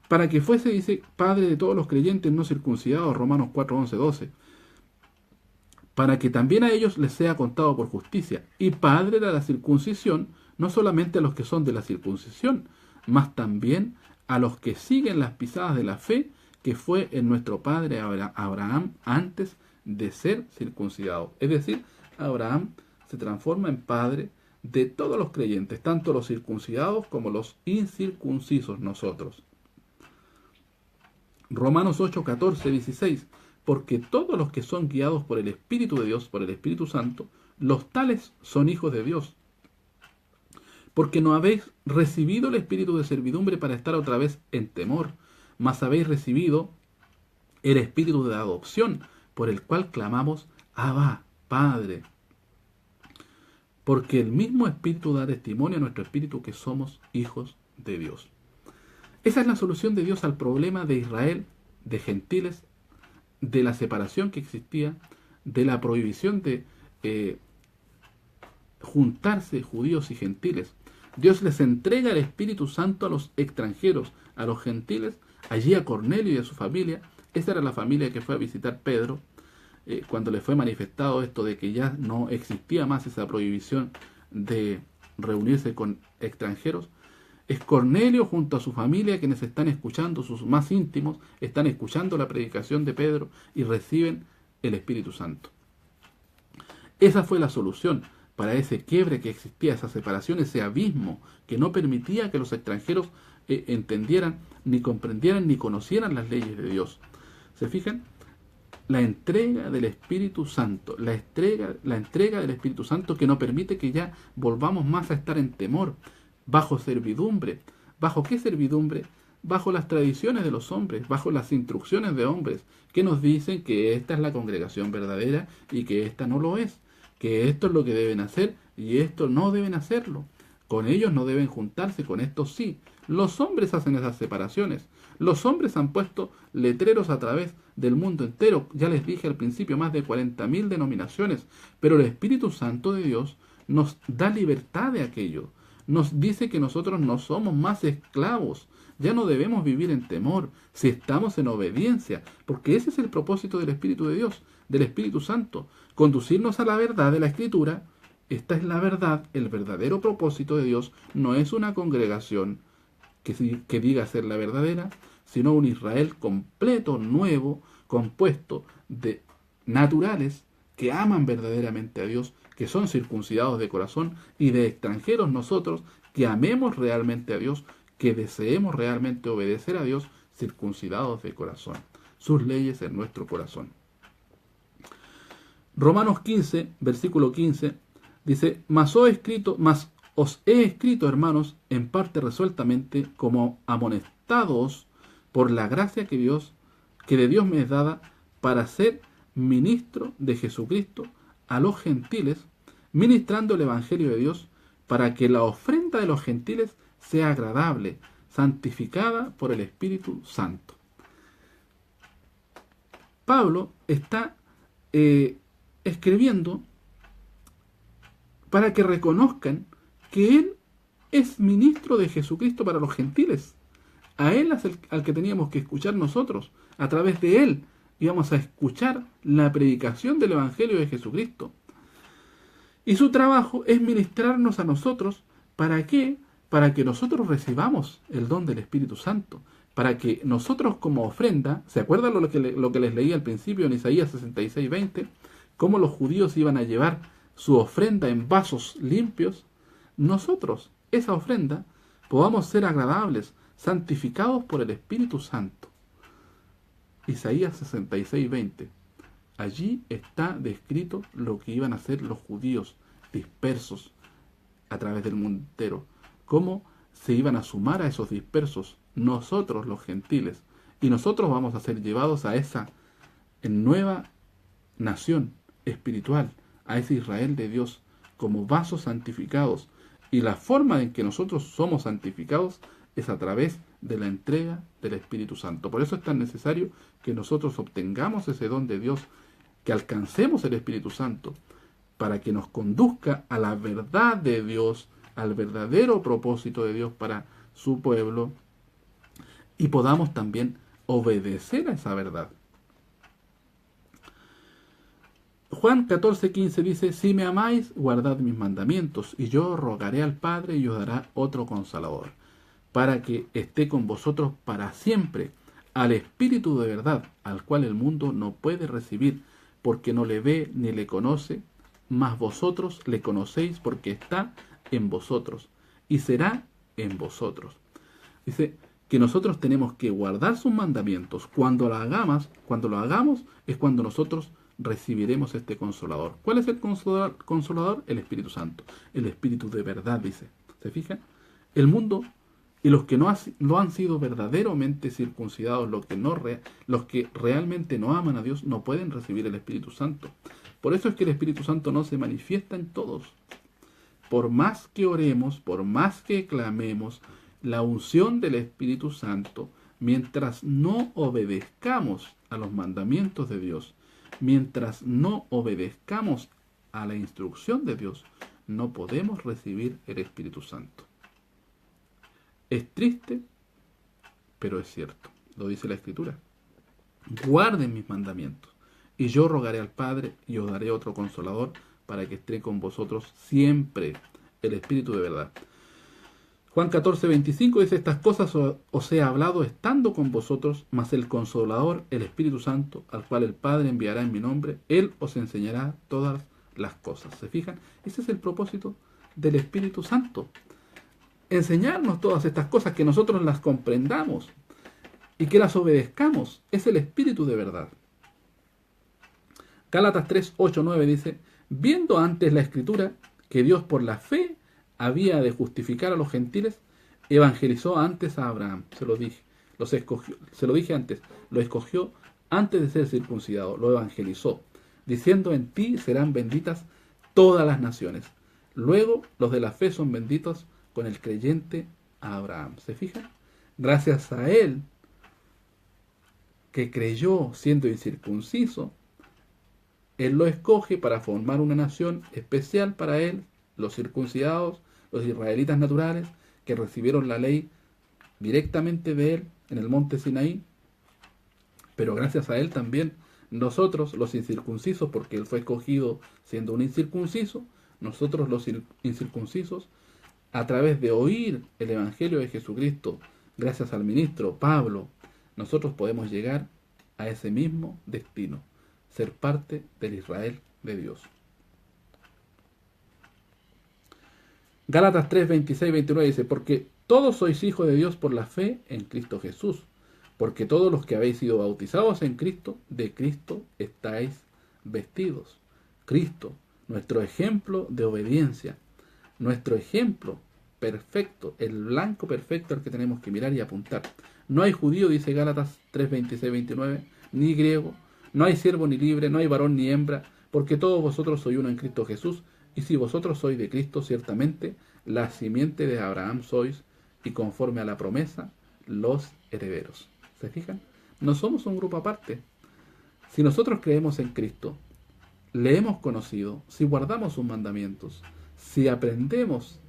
para que fuese, dice, padre de todos los creyentes no circuncidados, Romanos 4, 11, 12, para que también a ellos les sea contado por justicia, y padre de la circuncisión, no solamente a los que son de la circuncisión, mas también a los que siguen las pisadas de la fe, que fue en nuestro padre Abraham antes de ser circuncidado. Es decir, Abraham se transforma en padre de todos los creyentes, tanto los circuncidados como los incircuncisos nosotros. Romanos 8, 14, 16. Porque todos los que son guiados por el Espíritu de Dios, por el Espíritu Santo, los tales son hijos de Dios. Porque no habéis recibido el espíritu de servidumbre para estar otra vez en temor, mas habéis recibido el espíritu de adopción, por el cual clamamos, Abba, Padre. Porque el mismo Espíritu da testimonio a nuestro espíritu que somos hijos de Dios. Esa es la solución de Dios al problema de Israel, de gentiles, de la separación que existía, de la prohibición de juntarse judíos y gentiles. Dios les entrega el Espíritu Santo a los extranjeros, a los gentiles, allí a Cornelio y a su familia. Esa era la familia que fue a visitar Pedro, cuando le fue manifestado esto de que ya no existía más esa prohibición de reunirse con extranjeros. Es Cornelio junto a su familia quienes están escuchando, sus más íntimos, están escuchando la predicación de Pedro y reciben el Espíritu Santo. Esa fue la solución para ese quiebre que existía, esa separación, ese abismo que no permitía que los extranjeros entendieran, ni comprendieran, ni conocieran las leyes de Dios. ¿Se fijan? La entrega del Espíritu Santo, la entrega del Espíritu Santo que no permite que ya volvamos más a estar en temor, bajo servidumbre. ¿Bajo qué servidumbre? Bajo las tradiciones de los hombres, bajo las instrucciones de hombres, que nos dicen que esta es la congregación verdadera y que esta no lo es, que esto es lo que deben hacer y esto no deben hacerlo. Con ellos no deben juntarse, con estos sí. Los hombres hacen esas separaciones. Los hombres han puesto letreros a través del mundo entero. Ya les dije al principio, más de 40.000 denominaciones. Pero el Espíritu Santo de Dios nos da libertad de aquello. Nos dice que nosotros no somos más esclavos. Ya no debemos vivir en temor si estamos en obediencia. Porque ese es el propósito del Espíritu de Dios, del Espíritu Santo. Conducirnos a la verdad de la Escritura. Esta es la verdad, el verdadero propósito de Dios. No es una congregación que diga ser la verdadera, sino un Israel completo, nuevo, compuesto de naturales que aman verdaderamente a Dios, que son circuncidados de corazón, y de extranjeros nosotros, que amemos realmente a Dios, que deseemos realmente obedecer a Dios, circuncidados de corazón, sus leyes en nuestro corazón. Romanos 15, versículo 15, dice, mas os he escrito, hermanos, en parte resueltamente, como amonestados por la gracia que de Dios me es dada, para ser ministro de Jesucristo a los gentiles, ministrando el Evangelio de Dios, para que la ofrenda de los gentiles sea agradable, santificada por el Espíritu Santo. Pablo está escribiendo para que reconozcan que él es ministro de Jesucristo para los gentiles. A él es al que teníamos que escuchar nosotros. A través de él íbamos a escuchar la predicación del Evangelio de Jesucristo. Y su trabajo es ministrarnos a nosotros. ¿Para qué? Para que nosotros recibamos el don del Espíritu Santo. Para que nosotros como ofrenda, ¿se acuerdan lo que les leí al principio en Isaías 66:20? Cómo los judíos iban a llevar su ofrenda en vasos limpios. Nosotros, esa ofrenda, podamos ser agradables, santificados por el Espíritu Santo. Isaías 66:20. Allí está descrito lo que iban a hacer los judíos dispersos a través del mundo entero. Cómo se iban a sumar a esos dispersos, nosotros los gentiles. Y nosotros vamos a ser llevados a esa nueva nación espiritual, a ese Israel de Dios, como vasos santificados. Y la forma en que nosotros somos santificados es a través de la entrega del Espíritu Santo. Por eso es tan necesario que nosotros obtengamos ese don de Dios, que alcancemos el Espíritu Santo, para que nos conduzca a la verdad de Dios, al verdadero propósito de Dios para su pueblo, y podamos también obedecer a esa verdad. Juan 14:15 dice, si me amáis, guardad mis mandamientos, y yo rogaré al Padre y os dará otro Consolador, para que esté con vosotros para siempre, al Espíritu de verdad, al cual el mundo no puede recibir, porque no le ve ni le conoce, mas vosotros le conocéis porque está en vosotros, y será en vosotros. Dice que nosotros tenemos que guardar sus mandamientos. Cuando lo hagamos es cuando nosotros recibiremos este Consolador. ¿Cuál es el Consolador? El Espíritu Santo, el Espíritu de verdad, dice. ¿Se fijan? El mundo y los que no han sido verdaderamente circuncidados, los que realmente no aman a Dios, no pueden recibir el Espíritu Santo. Por eso es que el Espíritu Santo no se manifiesta en todos. Por más que oremos, por más que clamemos, la unción del Espíritu Santo, mientras no obedezcamos a los mandamientos de Dios, mientras no obedezcamos a la instrucción de Dios, no podemos recibir el Espíritu Santo. Es triste, pero es cierto. Lo dice la Escritura. Guarden mis mandamientos, y yo rogaré al Padre y os daré otro Consolador para que esté con vosotros siempre, el Espíritu de verdad. Juan 14:25 dice, estas cosas os he hablado estando con vosotros, mas el Consolador, el Espíritu Santo, al cual el Padre enviará en mi nombre, Él os enseñará todas las cosas. ¿Se fijan? Ese es el propósito del Espíritu Santo. Enseñarnos todas estas cosas, que nosotros las comprendamos y que las obedezcamos. Es el Espíritu de verdad. Gálatas 3:8-9 dice, viendo antes la Escritura que Dios por la fe había de justificar a los gentiles, evangelizó antes a Abraham. Se lo dije antes, lo escogió antes de ser circuncidado, lo evangelizó, diciendo, en ti serán benditas todas las naciones. Luego los de la fe son benditos con el creyente Abraham. ¿Se fijan? Gracias a él, que creyó siendo incircunciso, él lo escoge para formar una nación especial para él, los circuncidados, los israelitas naturales, que recibieron la ley directamente de él en el monte Sinaí. Pero gracias a él también nosotros, los incircuncisos, porque él fue escogido siendo un incircunciso, nosotros los incircuncisos, a través de oír el Evangelio de Jesucristo, gracias al ministro Pablo, nosotros podemos llegar a ese mismo destino, ser parte del Israel de Dios. Gálatas 3, 26 y 29 dice, porque todos sois hijos de Dios por la fe en Cristo Jesús, porque todos los que habéis sido bautizados en Cristo, de Cristo estáis vestidos. Cristo, nuestro ejemplo de obediencia, nuestro ejemplo perfecto, el blanco perfecto al que tenemos que mirar y apuntar. No hay judío, dice Gálatas 3, 26, 29, ni griego, no hay siervo ni libre, no hay varón ni hembra, porque todos vosotros sois uno en Cristo Jesús, y si vosotros sois de Cristo, ciertamente la simiente de Abraham sois, y conforme a la promesa, los herederos. ¿Se fijan? No somos un grupo aparte. Si nosotros creemos en Cristo, le hemos conocido, si guardamos sus mandamientos, si aprendemos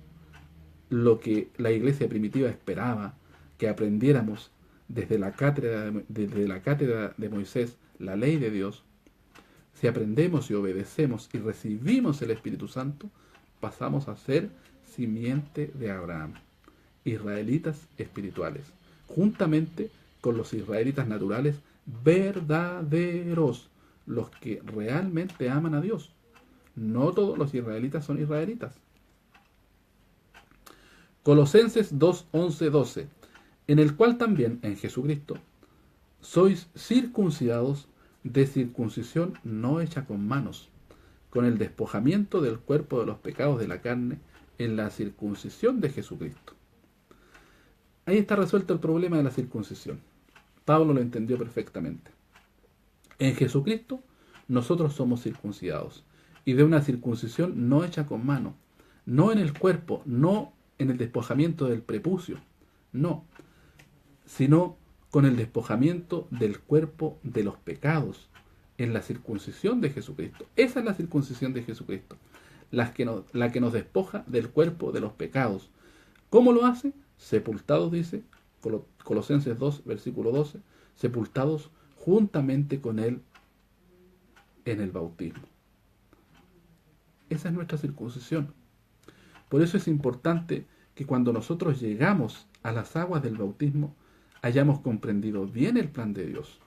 lo que la iglesia primitiva esperaba que aprendiéramos desde la cátedra de Moisés, la ley de Dios, si aprendemos y obedecemos y recibimos el Espíritu Santo, pasamos a ser simiente de Abraham, israelitas espirituales, juntamente con los israelitas naturales verdaderos, los que realmente aman a Dios. No todos los israelitas son israelitas. Colosenses 2, 11, 12, en el cual también, en Jesucristo, sois circuncidados de circuncisión no hecha con manos, con el despojamiento del cuerpo de los pecados de la carne, en la circuncisión de Jesucristo. Ahí está resuelto el problema de la circuncisión. Pablo lo entendió perfectamente. En Jesucristo nosotros somos circuncidados, y de una circuncisión no hecha con mano, no en el cuerpo, no en el despojamiento del prepucio, no, sino con el despojamiento del cuerpo de los pecados, en la circuncisión de Jesucristo. Esa es la circuncisión de Jesucristo, la que nos despoja del cuerpo de los pecados. ¿Cómo lo hace? Sepultados, dice Colosenses 2, versículo 12, sepultados juntamente con Él en el bautismo. Esa es nuestra circuncisión. Por eso es importante que cuando nosotros llegamos a las aguas del bautismo, hayamos comprendido bien el plan de Dios.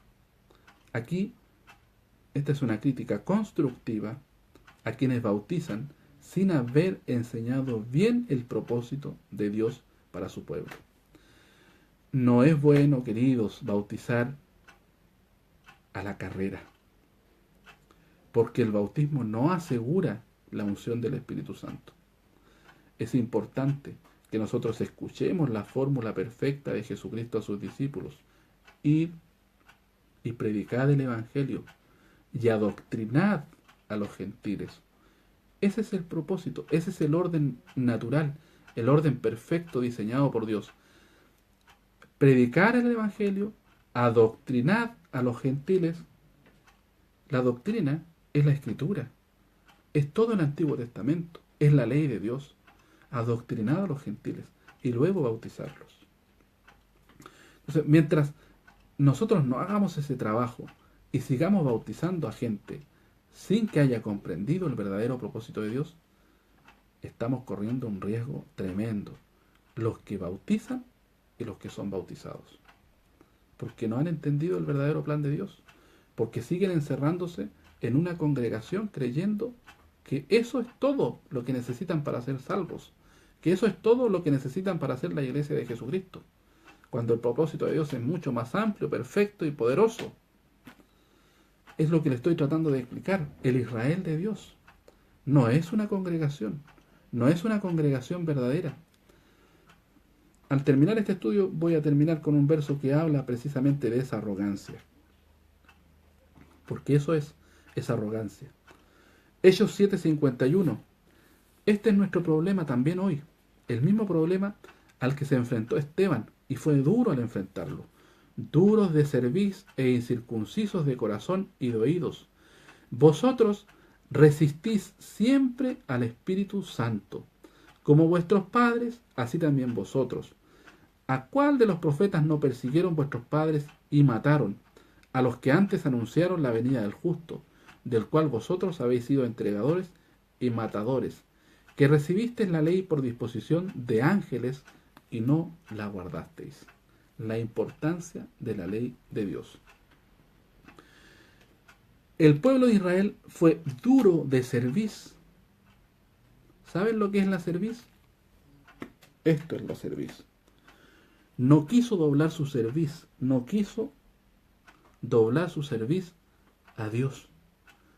Aquí, esta es una crítica constructiva a quienes bautizan sin haber enseñado bien el propósito de Dios para su pueblo. No es bueno, queridos, bautizar a la carrera, porque el bautismo no asegura la unción del Espíritu Santo. Es importante que nosotros escuchemos la fórmula perfecta de Jesucristo a sus discípulos, ir y predicad el Evangelio y adoctrinad a los gentiles. Ese es el propósito, ese es el orden natural, el orden perfecto diseñado por Dios. Predicar el Evangelio, adoctrinad a los gentiles. La doctrina es la Escritura, es todo el Antiguo Testamento, es la ley de Dios. Adoctrinad a los gentiles y luego bautizarlos. Entonces, mientras nosotros no hagamos ese trabajo y sigamos bautizando a gente sin que haya comprendido el verdadero propósito de Dios, estamos corriendo un riesgo tremendo. Los que bautizan y los que son bautizados. Porque no han entendido el verdadero plan de Dios. Porque siguen encerrándose en una congregación creyendo que eso es todo lo que necesitan para ser salvos. Que eso es todo lo que necesitan para ser la iglesia de Jesucristo. Cuando el propósito de Dios es mucho más amplio, perfecto y poderoso. Es lo que le estoy tratando de explicar. El Israel de Dios no es una congregación. No es una congregación verdadera. Al terminar este estudio voy a terminar con un verso que habla precisamente de esa arrogancia. Porque eso es arrogancia. Hechos 7:51. Este es nuestro problema también hoy. El mismo problema al que se enfrentó Esteban, y fue duro al enfrentarlo. Duros de cerviz e incircuncisos de corazón y de oídos. Vosotros resistís siempre al Espíritu Santo. Como vuestros padres, así también vosotros. ¿A cuál de los profetas no persiguieron vuestros padres y mataron? A los que antes anunciaron la venida del justo, del cual vosotros habéis sido entregadores y matadores, que recibisteis la ley por disposición de ángeles y no la guardasteis. La importancia de la ley de Dios. El pueblo de Israel fue duro de cerviz. ¿Saben lo que es la cerviz? Esto es la cerviz. No quiso doblar su cerviz, no quiso doblar su cerviz a Dios,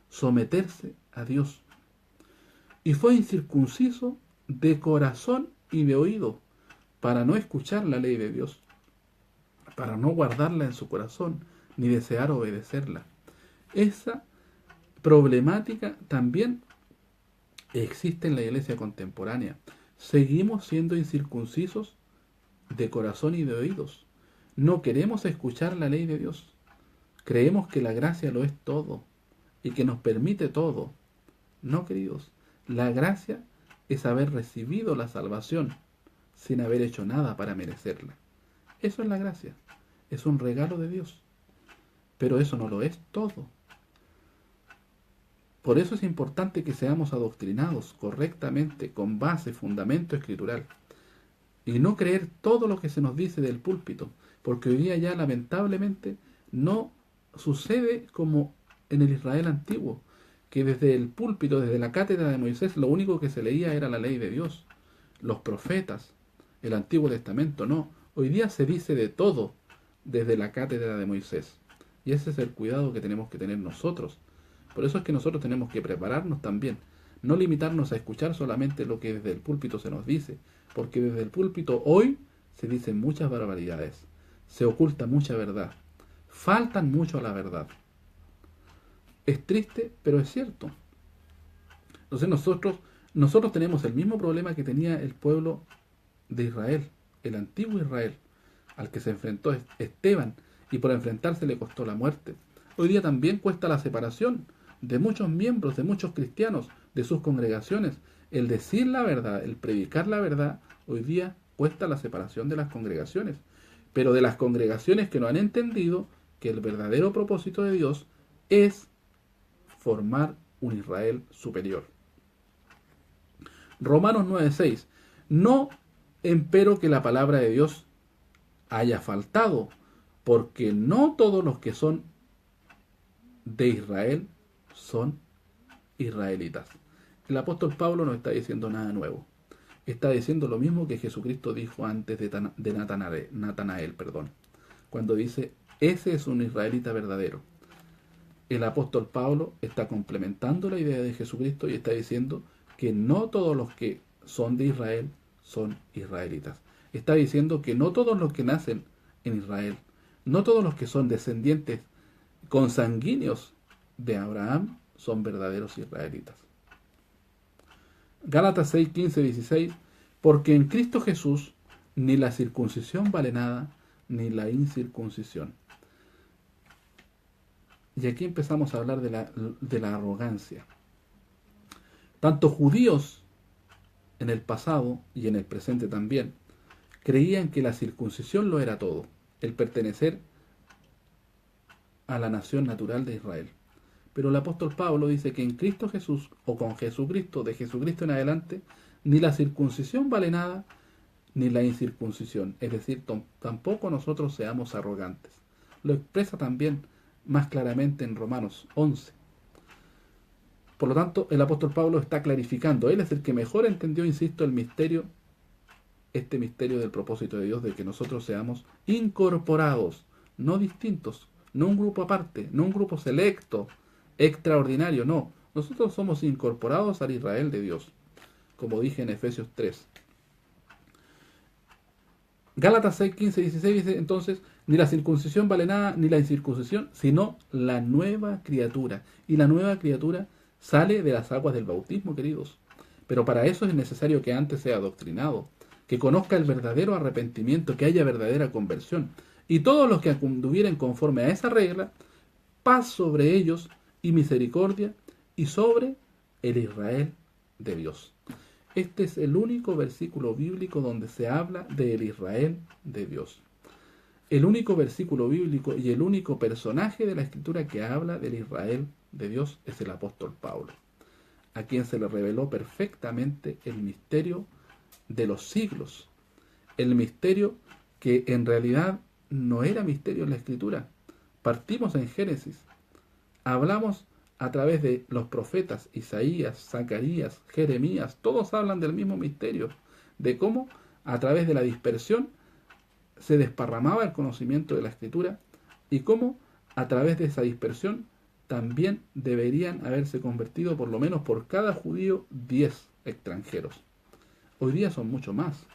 someterse a Dios. Y fue incircunciso de corazón y de oído, para no escuchar la ley de Dios, para no guardarla en su corazón, ni desear obedecerla. Esa problemática también existe en la iglesia contemporánea. Seguimos siendo incircuncisos de corazón y de oídos. No queremos escuchar la ley de Dios. Creemos que la gracia lo es todo y que nos permite todo. No, queridos. La gracia es haber recibido la salvación sin haber hecho nada para merecerla. Eso es la gracia. Es un regalo de Dios. Pero eso no lo es todo. Por eso es importante que seamos adoctrinados correctamente, con base, fundamento escritural. Y no creer todo lo que se nos dice del púlpito. Porque hoy día ya lamentablemente no sucede como en el Israel antiguo, que desde el púlpito, desde la cátedra de Moisés, lo único que se leía era la ley de Dios, los profetas, el Antiguo Testamento. No, hoy día se dice de todo desde la cátedra de Moisés. Y ese es el cuidado que tenemos que tener nosotros. Por eso es que nosotros tenemos que prepararnos también, no limitarnos a escuchar solamente lo que desde el púlpito se nos dice, porque desde el púlpito hoy se dicen muchas barbaridades, se oculta mucha verdad, faltan mucho a la verdad. Es triste, pero es cierto. Entonces nosotros tenemos el mismo problema que tenía el pueblo de Israel, el antiguo Israel, al que se enfrentó Esteban, y por enfrentarse le costó la muerte. Hoy día también cuesta la separación de muchos miembros, de muchos cristianos, de sus congregaciones. El decir la verdad, el predicar la verdad, hoy día cuesta la separación de las congregaciones. Pero de las congregaciones que no han entendido que el verdadero propósito de Dios es formar un Israel superior. Romanos 9:6. No empero que la palabra de Dios haya faltado, porque no todos los que son de Israel son israelitas. El apóstol Pablo no está diciendo nada nuevo. Está diciendo lo mismo que Jesucristo dijo antes de Natanael, cuando dice, ese es un israelita verdadero. El apóstol Pablo está complementando la idea de Jesucristo y está diciendo que no todos los que son de Israel son israelitas. Está diciendo que no todos los que nacen en Israel, no todos los que son descendientes consanguíneos de Abraham son verdaderos israelitas. Gálatas 6, 15, 16. Porque en Cristo Jesús ni la circuncisión vale nada, ni la incircuncisión. Y aquí empezamos a hablar de la arrogancia. Tanto judíos en el pasado y en el presente también creían que la circuncisión lo era todo, el pertenecer a la nación natural de Israel. Pero el apóstol Pablo dice que en Cristo Jesús, o con Jesucristo, de Jesucristo en adelante, ni la circuncisión vale nada, ni la incircuncisión. Es decir, tampoco nosotros seamos arrogantes. Lo expresa también más claramente en Romanos 11. Por lo tanto, el apóstol Pablo está clarificando. Él es el que mejor entendió, insisto, este misterio del propósito de Dios, de que nosotros seamos incorporados, no distintos, no un grupo aparte, no un grupo selecto, extraordinario, no. Nosotros somos incorporados al Israel de Dios, como dije en Efesios 3. Gálatas 6, 15, 16 dice entonces, ni la circuncisión vale nada, ni la incircuncisión, sino la nueva criatura. Y la nueva criatura sale de las aguas del bautismo, queridos. Pero para eso es necesario que antes sea adoctrinado, que conozca el verdadero arrepentimiento, que haya verdadera conversión. Y todos los que anduvieren conforme a esa regla, paz sobre ellos y misericordia, y sobre el Israel de Dios. Este es el único versículo bíblico donde se habla del Israel de Dios. El único versículo bíblico y el único personaje de la Escritura que habla del Israel de Dios es el apóstol Pablo, a quien se le reveló perfectamente el misterio de los siglos. El misterio que en realidad no era misterio en la Escritura. Partimos en Génesis. Hablamos a través de los profetas Isaías, Zacarías, Jeremías, todos hablan del mismo misterio, de cómo a través de la dispersión se desparramaba el conocimiento de la Escritura y cómo a través de esa dispersión también deberían haberse convertido por lo menos por cada judío 10 extranjeros. Hoy día son muchos más.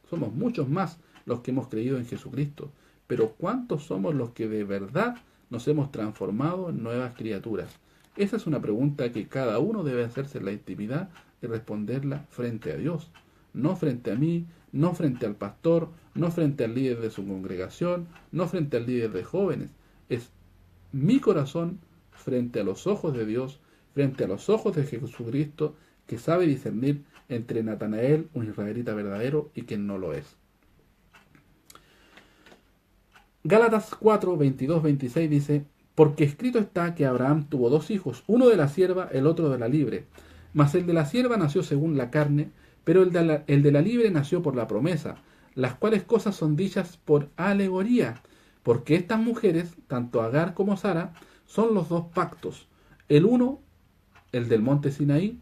Somos muchos más los que hemos creído en Jesucristo. Pero ¿cuántos somos los que de verdad nos hemos transformado en nuevas criaturas? Esa es una pregunta que cada uno debe hacerse en la intimidad y responderla frente a Dios. No frente a mí, no frente al pastor, no frente al líder de su congregación, no frente al líder de jóvenes. Es mi corazón frente a los ojos de Dios, frente a los ojos de Jesucristo, que sabe discernir entre Natanael, un israelita verdadero, y quien no lo es. Gálatas 4, 22, 26 dice: porque escrito está que Abraham tuvo 2 hijos, uno de la sierva, el otro de la libre. Mas el de la sierva nació según la carne, pero el de la libre nació por la promesa, las cuales cosas son dichas por alegoría, porque estas mujeres, tanto Agar como Sara, son los 2 pactos. El uno, el del monte Sinaí,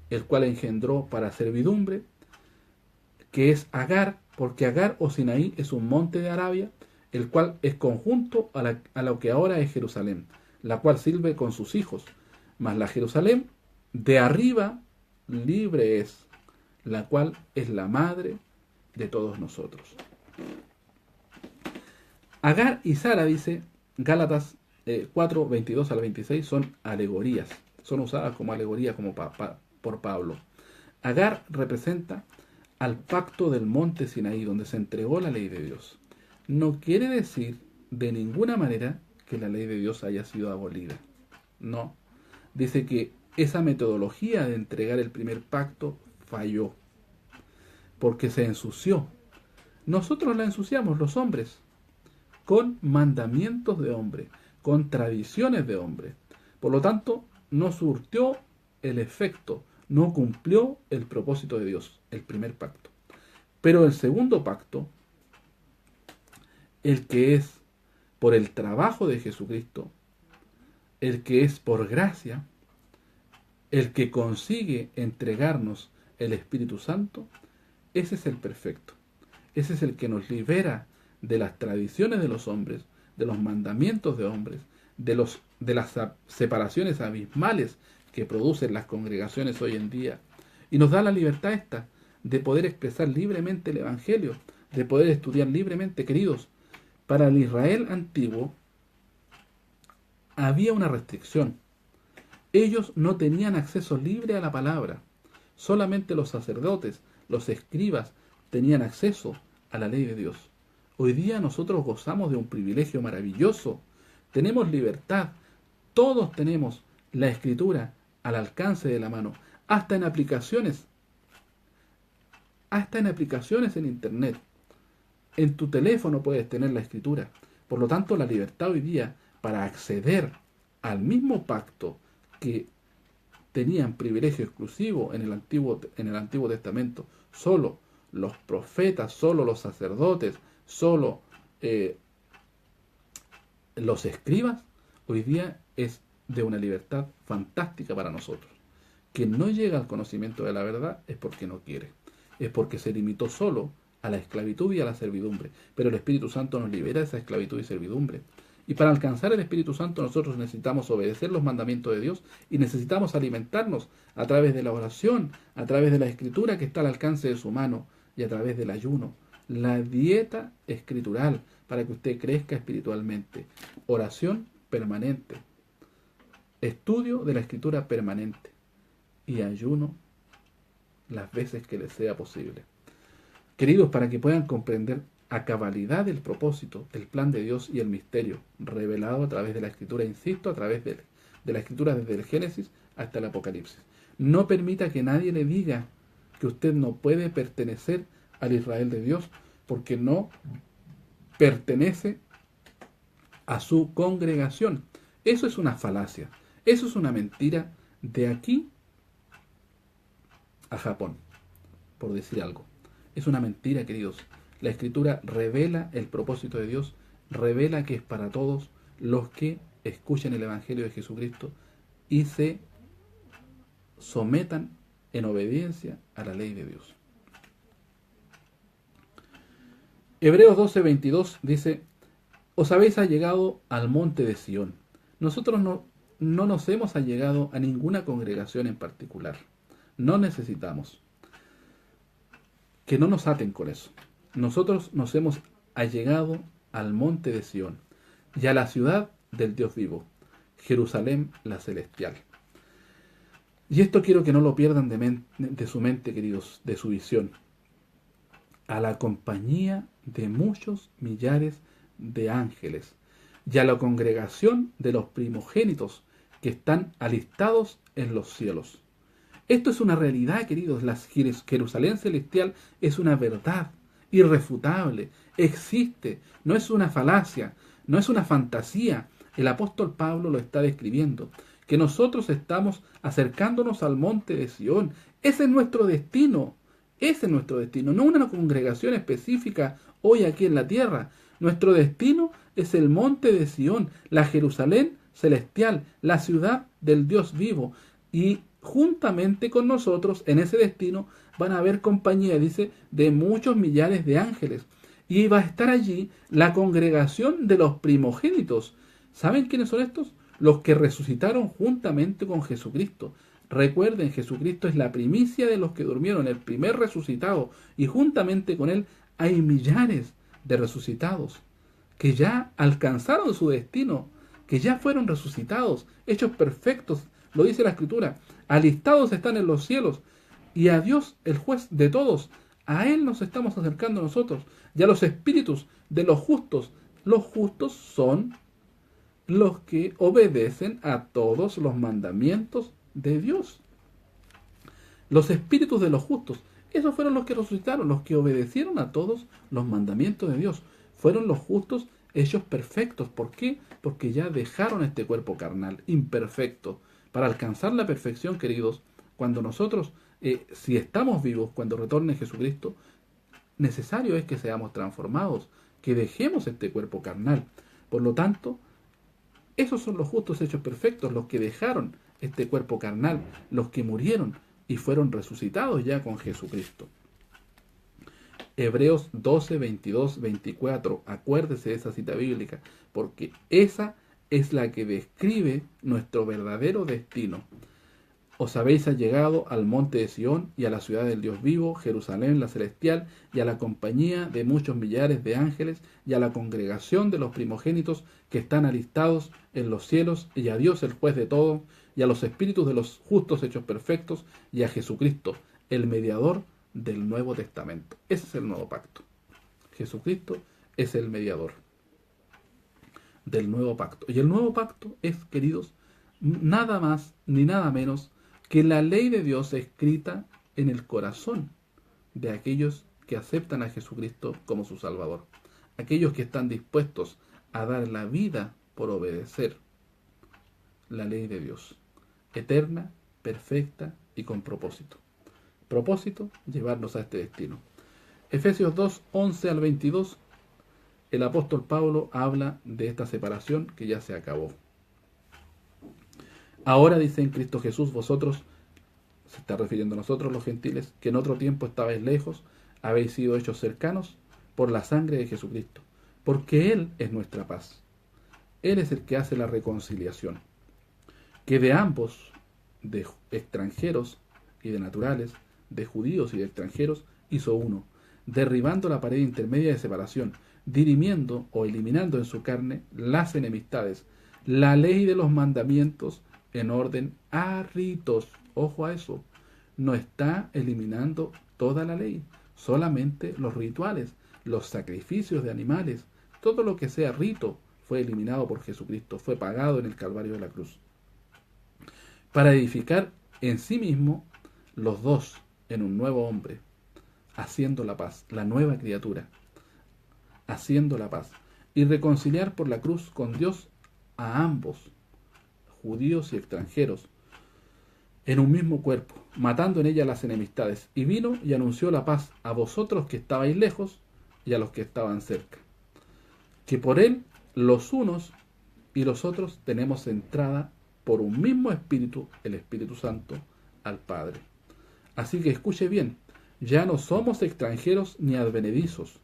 el cual engendró para servidumbre, que es Agar, porque Agar o Sinaí es un monte de Arabia, el cual es conjunto a lo que ahora es Jerusalén, la cual sirve con sus hijos. Mas la Jerusalén de arriba libre es, la cual es la madre de todos nosotros. Agar y Sara, dice Gálatas 4, 22 al 26, son alegorías, son usadas como alegoría por Pablo. Agar representa al pacto del monte Sinaí, donde se entregó la ley de Dios. No quiere decir de ninguna manera que la ley de Dios haya sido abolida. No. Dice que esa metodología de entregar el primer pacto falló, porque se ensució. Nosotros la ensuciamos, los hombres, con mandamientos de hombre, con tradiciones de hombre. Por lo tanto, no surtió el efecto, no cumplió el propósito de Dios, el primer pacto. Pero el segundo pacto, el que es por el trabajo de Jesucristo, el que es por gracia, el que consigue entregarnos el Espíritu Santo, ese es el perfecto. Ese es el que nos libera de las tradiciones de los hombres, de los mandamientos de hombres, de las separaciones abismales que producen las congregaciones hoy en día. Y nos da la libertad esta de poder expresar libremente el Evangelio, de poder estudiar libremente, queridos. Para el Israel antiguo había una restricción. Ellos no tenían acceso libre a la palabra. Solamente los sacerdotes, los escribas, tenían acceso a la ley de Dios. Hoy día nosotros gozamos de un privilegio maravilloso. Tenemos libertad. Todos tenemos la Escritura al alcance de la mano. Hasta en aplicaciones en Internet. En tu teléfono puedes tener la Escritura. Por lo tanto, la libertad hoy día para acceder al mismo pacto que tenían privilegio exclusivo en el Antiguo Testamento, solo los profetas, solo los sacerdotes, solo los escribas, hoy día es de una libertad fantástica para nosotros. Quien no llega al conocimiento de la verdad es porque no quiere, es porque se limitó solo a la esclavitud y a la servidumbre, pero el Espíritu Santo nos libera de esa esclavitud y servidumbre. Y para alcanzar el Espíritu Santo nosotros necesitamos obedecer los mandamientos de Dios y necesitamos alimentarnos a través de la oración, a través de la Escritura que está al alcance de su mano y a través del ayuno. La dieta escritural para que usted crezca espiritualmente. Oración permanente. Estudio de la Escritura permanente. Y ayuno las veces que les sea posible. Queridos, para que puedan comprender a cabalidad el propósito, el plan de Dios y el misterio revelado a través de la Escritura, insisto, a través de la Escritura desde el Génesis hasta el Apocalipsis. No permita que nadie le diga que usted no puede pertenecer al Israel de Dios porque no pertenece a su congregación. Eso es una falacia, eso es una mentira de aquí a Japón, por decir algo. Es una mentira, queridos. La Escritura revela el propósito de Dios, revela que es para todos los que escuchen el Evangelio de Jesucristo y se sometan en obediencia a la ley de Dios. Hebreos 12:22 dice, os habéis allegado al monte de Sión. Nosotros no nos hemos allegado a ninguna congregación en particular. No necesitamos que no nos aten con eso. Nosotros nos hemos allegado al monte de Sión y a la ciudad del Dios vivo, Jerusalén la celestial. Y esto quiero que no lo pierdan de su mente, queridos, de su visión. A la compañía de muchos millares de ángeles y a la congregación de los primogénitos que están alistados en los cielos. Esto es una realidad, queridos. La Jerusalén celestial es una verdad irrefutable, existe, no es una falacia, no es una fantasía. El apóstol Pablo lo está describiendo, que nosotros estamos acercándonos al monte de Sión. Ese es nuestro destino, no una congregación específica hoy aquí en la tierra. Nuestro destino es el monte de Sión, la Jerusalén celestial, la ciudad del Dios vivo. Y juntamente con nosotros en ese destino van a haber compañía, dice, de muchos millares de ángeles. Y va a estar allí la congregación de los primogénitos. ¿Saben quiénes son estos? Los que resucitaron juntamente con Jesucristo. Recuerden, Jesucristo es la primicia de los que durmieron, el primer resucitado. Y juntamente con él hay millares de resucitados que ya alcanzaron su destino, que ya fueron resucitados, hechos perfectos. Lo dice la Escritura. Alistados están en los cielos. Y a Dios, el juez de todos, a Él nos estamos acercando nosotros. Y a los espíritus de los justos. Los justos son los que obedecen a todos los mandamientos de Dios. Los espíritus de los justos. Esos fueron los que resucitaron, los que obedecieron a todos los mandamientos de Dios. Fueron los justos hechos perfectos. ¿Por qué? Porque ya dejaron este cuerpo carnal, imperfecto. Para alcanzar la perfección, queridos, cuando nosotros, si estamos vivos, cuando retorne Jesucristo, necesario es que seamos transformados, que dejemos este cuerpo carnal. Por lo tanto, esos son los justos hechos perfectos, los que dejaron este cuerpo carnal, los que murieron y fueron resucitados ya con Jesucristo. Hebreos 12, 22, 24. Acuérdese de esa cita bíblica, porque esa es la que describe nuestro verdadero destino. Os habéis allegado al monte de Sión y a la ciudad del Dios vivo, Jerusalén la celestial, y a la compañía de muchos millares de ángeles, y a la congregación de los primogénitos que están alistados en los cielos, y a Dios el juez de todo, y a los espíritus de los justos hechos perfectos, y a Jesucristo, el mediador del Nuevo Testamento. Ese es el nuevo pacto. Jesucristo es el mediador del nuevo pacto. Y el nuevo pacto es, queridos, nada más ni nada menos que la ley de Dios escrita en el corazón de aquellos que aceptan a Jesucristo como su Salvador. Aquellos que están dispuestos a dar la vida por obedecer la ley de Dios. Eterna, perfecta y con propósito. Propósito, llevarnos a este destino. Efesios 2, 11 al 22, el apóstol Pablo habla de esta separación que ya se acabó. Ahora dice en Cristo Jesús, vosotros, se está refiriendo a nosotros los gentiles, que en otro tiempo estabais lejos, habéis sido hechos cercanos por la sangre de Jesucristo, porque Él es nuestra paz. Él es el que hace la reconciliación, que de ambos, de extranjeros y de naturales, de judíos y de extranjeros, hizo uno, derribando la pared intermedia de separación, dirimiendo o eliminando en su carne las enemistades, la ley de los mandamientos en orden a ritos. Ojo a eso, no está eliminando toda la ley, solamente los rituales, los sacrificios de animales, todo lo que sea rito fue eliminado por Jesucristo, fue pagado en el Calvario de la cruz, para edificar en sí mismo los dos en un nuevo hombre, haciendo la paz, la nueva criatura, haciendo la paz, y reconciliar por la cruz con Dios a ambos, judíos y extranjeros, en un mismo cuerpo, matando en ella las enemistades, y vino y anunció la paz a vosotros que estabais lejos y a los que estaban cerca, que por él los unos y los otros tenemos entrada por un mismo Espíritu, el Espíritu Santo, al Padre. Así que escuche bien, ya no somos extranjeros ni advenedizos,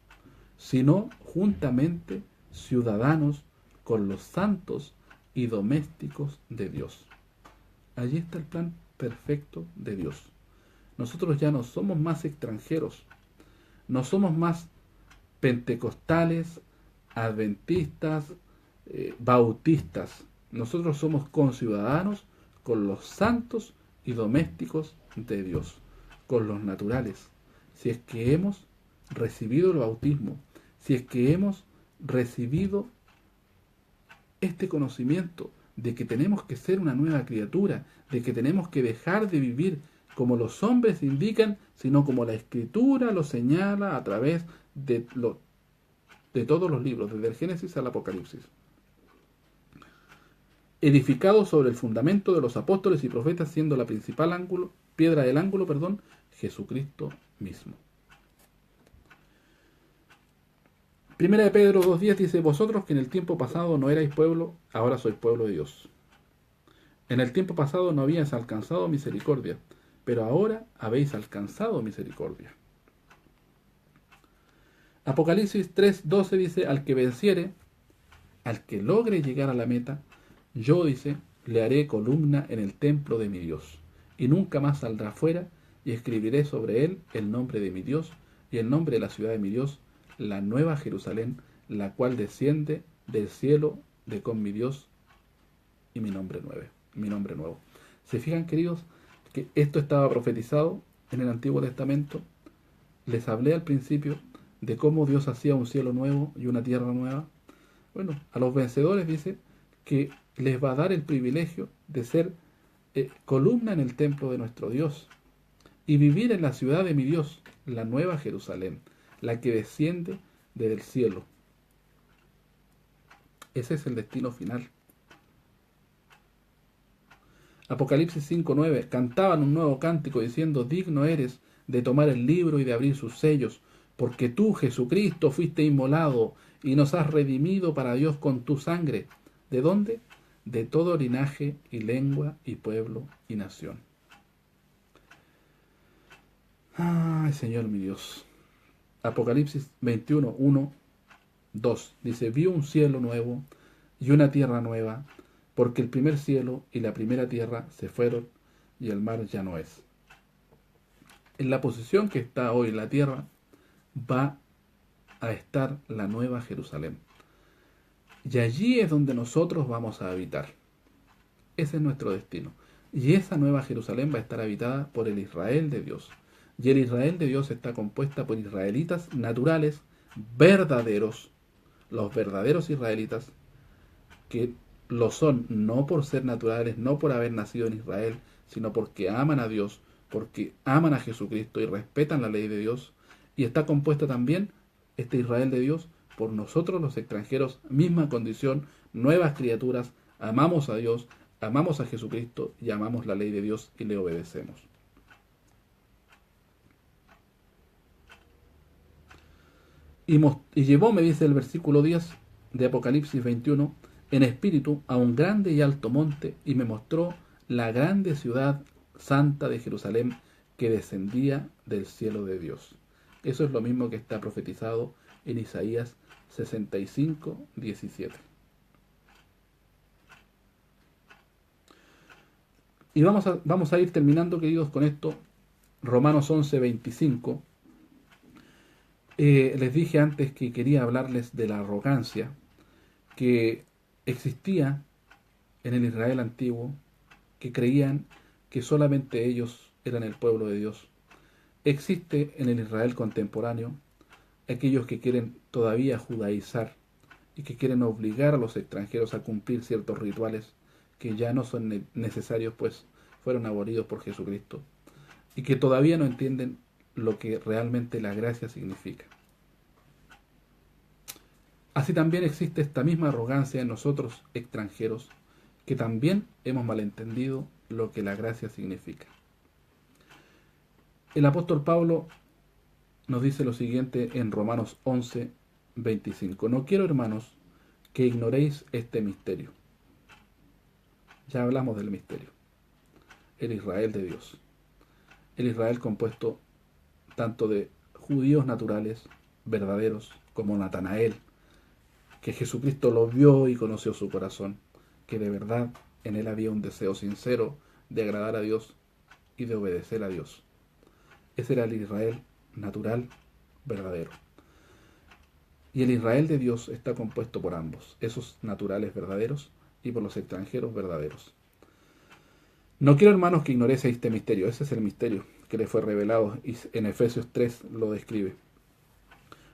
sino juntamente ciudadanos con los santos y domésticos de Dios. Allí está el plan perfecto de Dios. Nosotros ya no somos más extranjeros, no somos más pentecostales, adventistas, bautistas. Nosotros somos conciudadanos con los santos y domésticos de Dios, con los naturales. Si es que hemos recibido el bautismo, si es que hemos recibido este conocimiento de que tenemos que ser una nueva criatura, de que tenemos que dejar de vivir como los hombres indican, sino como la Escritura lo señala a través de todos los libros, desde el Génesis al Apocalipsis. Edificado sobre el fundamento de los apóstoles y profetas, siendo la principal piedra del ángulo, Jesucristo mismo. Primera de Pedro 2:10 dice: vosotros que en el tiempo pasado no erais pueblo, ahora sois pueblo de Dios. En el tiempo pasado no habíais alcanzado misericordia, pero ahora habéis alcanzado misericordia. Apocalipsis 3:12 dice: al que venciere, al que logre llegar a la meta, yo, dice, le haré columna en el templo de mi Dios, y nunca más saldrá fuera, y escribiré sobre él el nombre de mi Dios, y el nombre de la ciudad de mi Dios, la nueva Jerusalén, la cual desciende del cielo de con mi Dios, y mi nombre nuevo. ¿Se fijan, queridos, que esto estaba profetizado en el Antiguo Testamento? Les hablé al principio de cómo Dios hacía un cielo nuevo y una tierra nueva. Bueno, a los vencedores dice que les va a dar el privilegio de ser columna en el templo de nuestro Dios y vivir en la ciudad de mi Dios, la nueva Jerusalén, la que desciende desde el cielo. Ese es el destino final. Apocalipsis 5:9: cantaban un nuevo cántico diciendo: digno eres de tomar el libro y de abrir sus sellos, porque tú, Jesucristo, fuiste inmolado y nos has redimido para Dios con tu sangre. ¿De dónde? De todo linaje y lengua y pueblo y nación. Ay, Señor mi Dios. Apocalipsis 21:1-2 dice: vi un cielo nuevo y una tierra nueva, porque el primer cielo y la primera tierra se fueron y el mar ya no es. En la posición que está hoy la tierra va a estar la nueva Jerusalén. Y allí es donde nosotros vamos a habitar. Ese es nuestro destino. Y esa nueva Jerusalén va a estar habitada por el Israel de Dios. Y el Israel de Dios está compuesta por israelitas naturales, verdaderos, los verdaderos israelitas, que lo son no por ser naturales, no por haber nacido en Israel, sino porque aman a Dios, porque aman a Jesucristo y respetan la ley de Dios. Y está compuesta también este Israel de Dios por nosotros los extranjeros, misma condición, nuevas criaturas, amamos a Dios, amamos a Jesucristo y amamos la ley de Dios y le obedecemos. Y llevó, me dice el versículo 10 de Apocalipsis 21, en espíritu a un grande y alto monte, y me mostró la grande ciudad santa de Jerusalén, que descendía del cielo de Dios. Eso es lo mismo que está profetizado en Isaías 65:17. Y vamos a ir terminando, queridos, con esto. Romanos 11:25. Les dije antes que quería hablarles de la arrogancia que existía en el Israel antiguo, que creían que solamente ellos eran el pueblo de Dios. Existe en el Israel contemporáneo aquellos que quieren todavía judaizar y que quieren obligar a los extranjeros a cumplir ciertos rituales que ya no son necesarios, pues fueron abolidos por Jesucristo, y que todavía no entienden lo que realmente la gracia significa. Así también existe esta misma arrogancia en nosotros extranjeros, que también hemos malentendido lo que la gracia significa. El apóstol Pablo nos dice lo siguiente en Romanos 11:25: no quiero, hermanos, que ignoréis este misterio. Ya hablamos del misterio. El Israel de Dios. El Israel compuesto tanto de judíos naturales, verdaderos, como Natanael, que Jesucristo lo vio y conoció su corazón, que de verdad en él había un deseo sincero de agradar a Dios y de obedecer a Dios. Ese era el Israel natural, verdadero. Y el Israel de Dios está compuesto por ambos, esos naturales verdaderos y por los extranjeros verdaderos. No quiero, hermanos, que ignoréis este misterio. Ese es el misterio que le fue revelado y en Efesios 3 lo describe.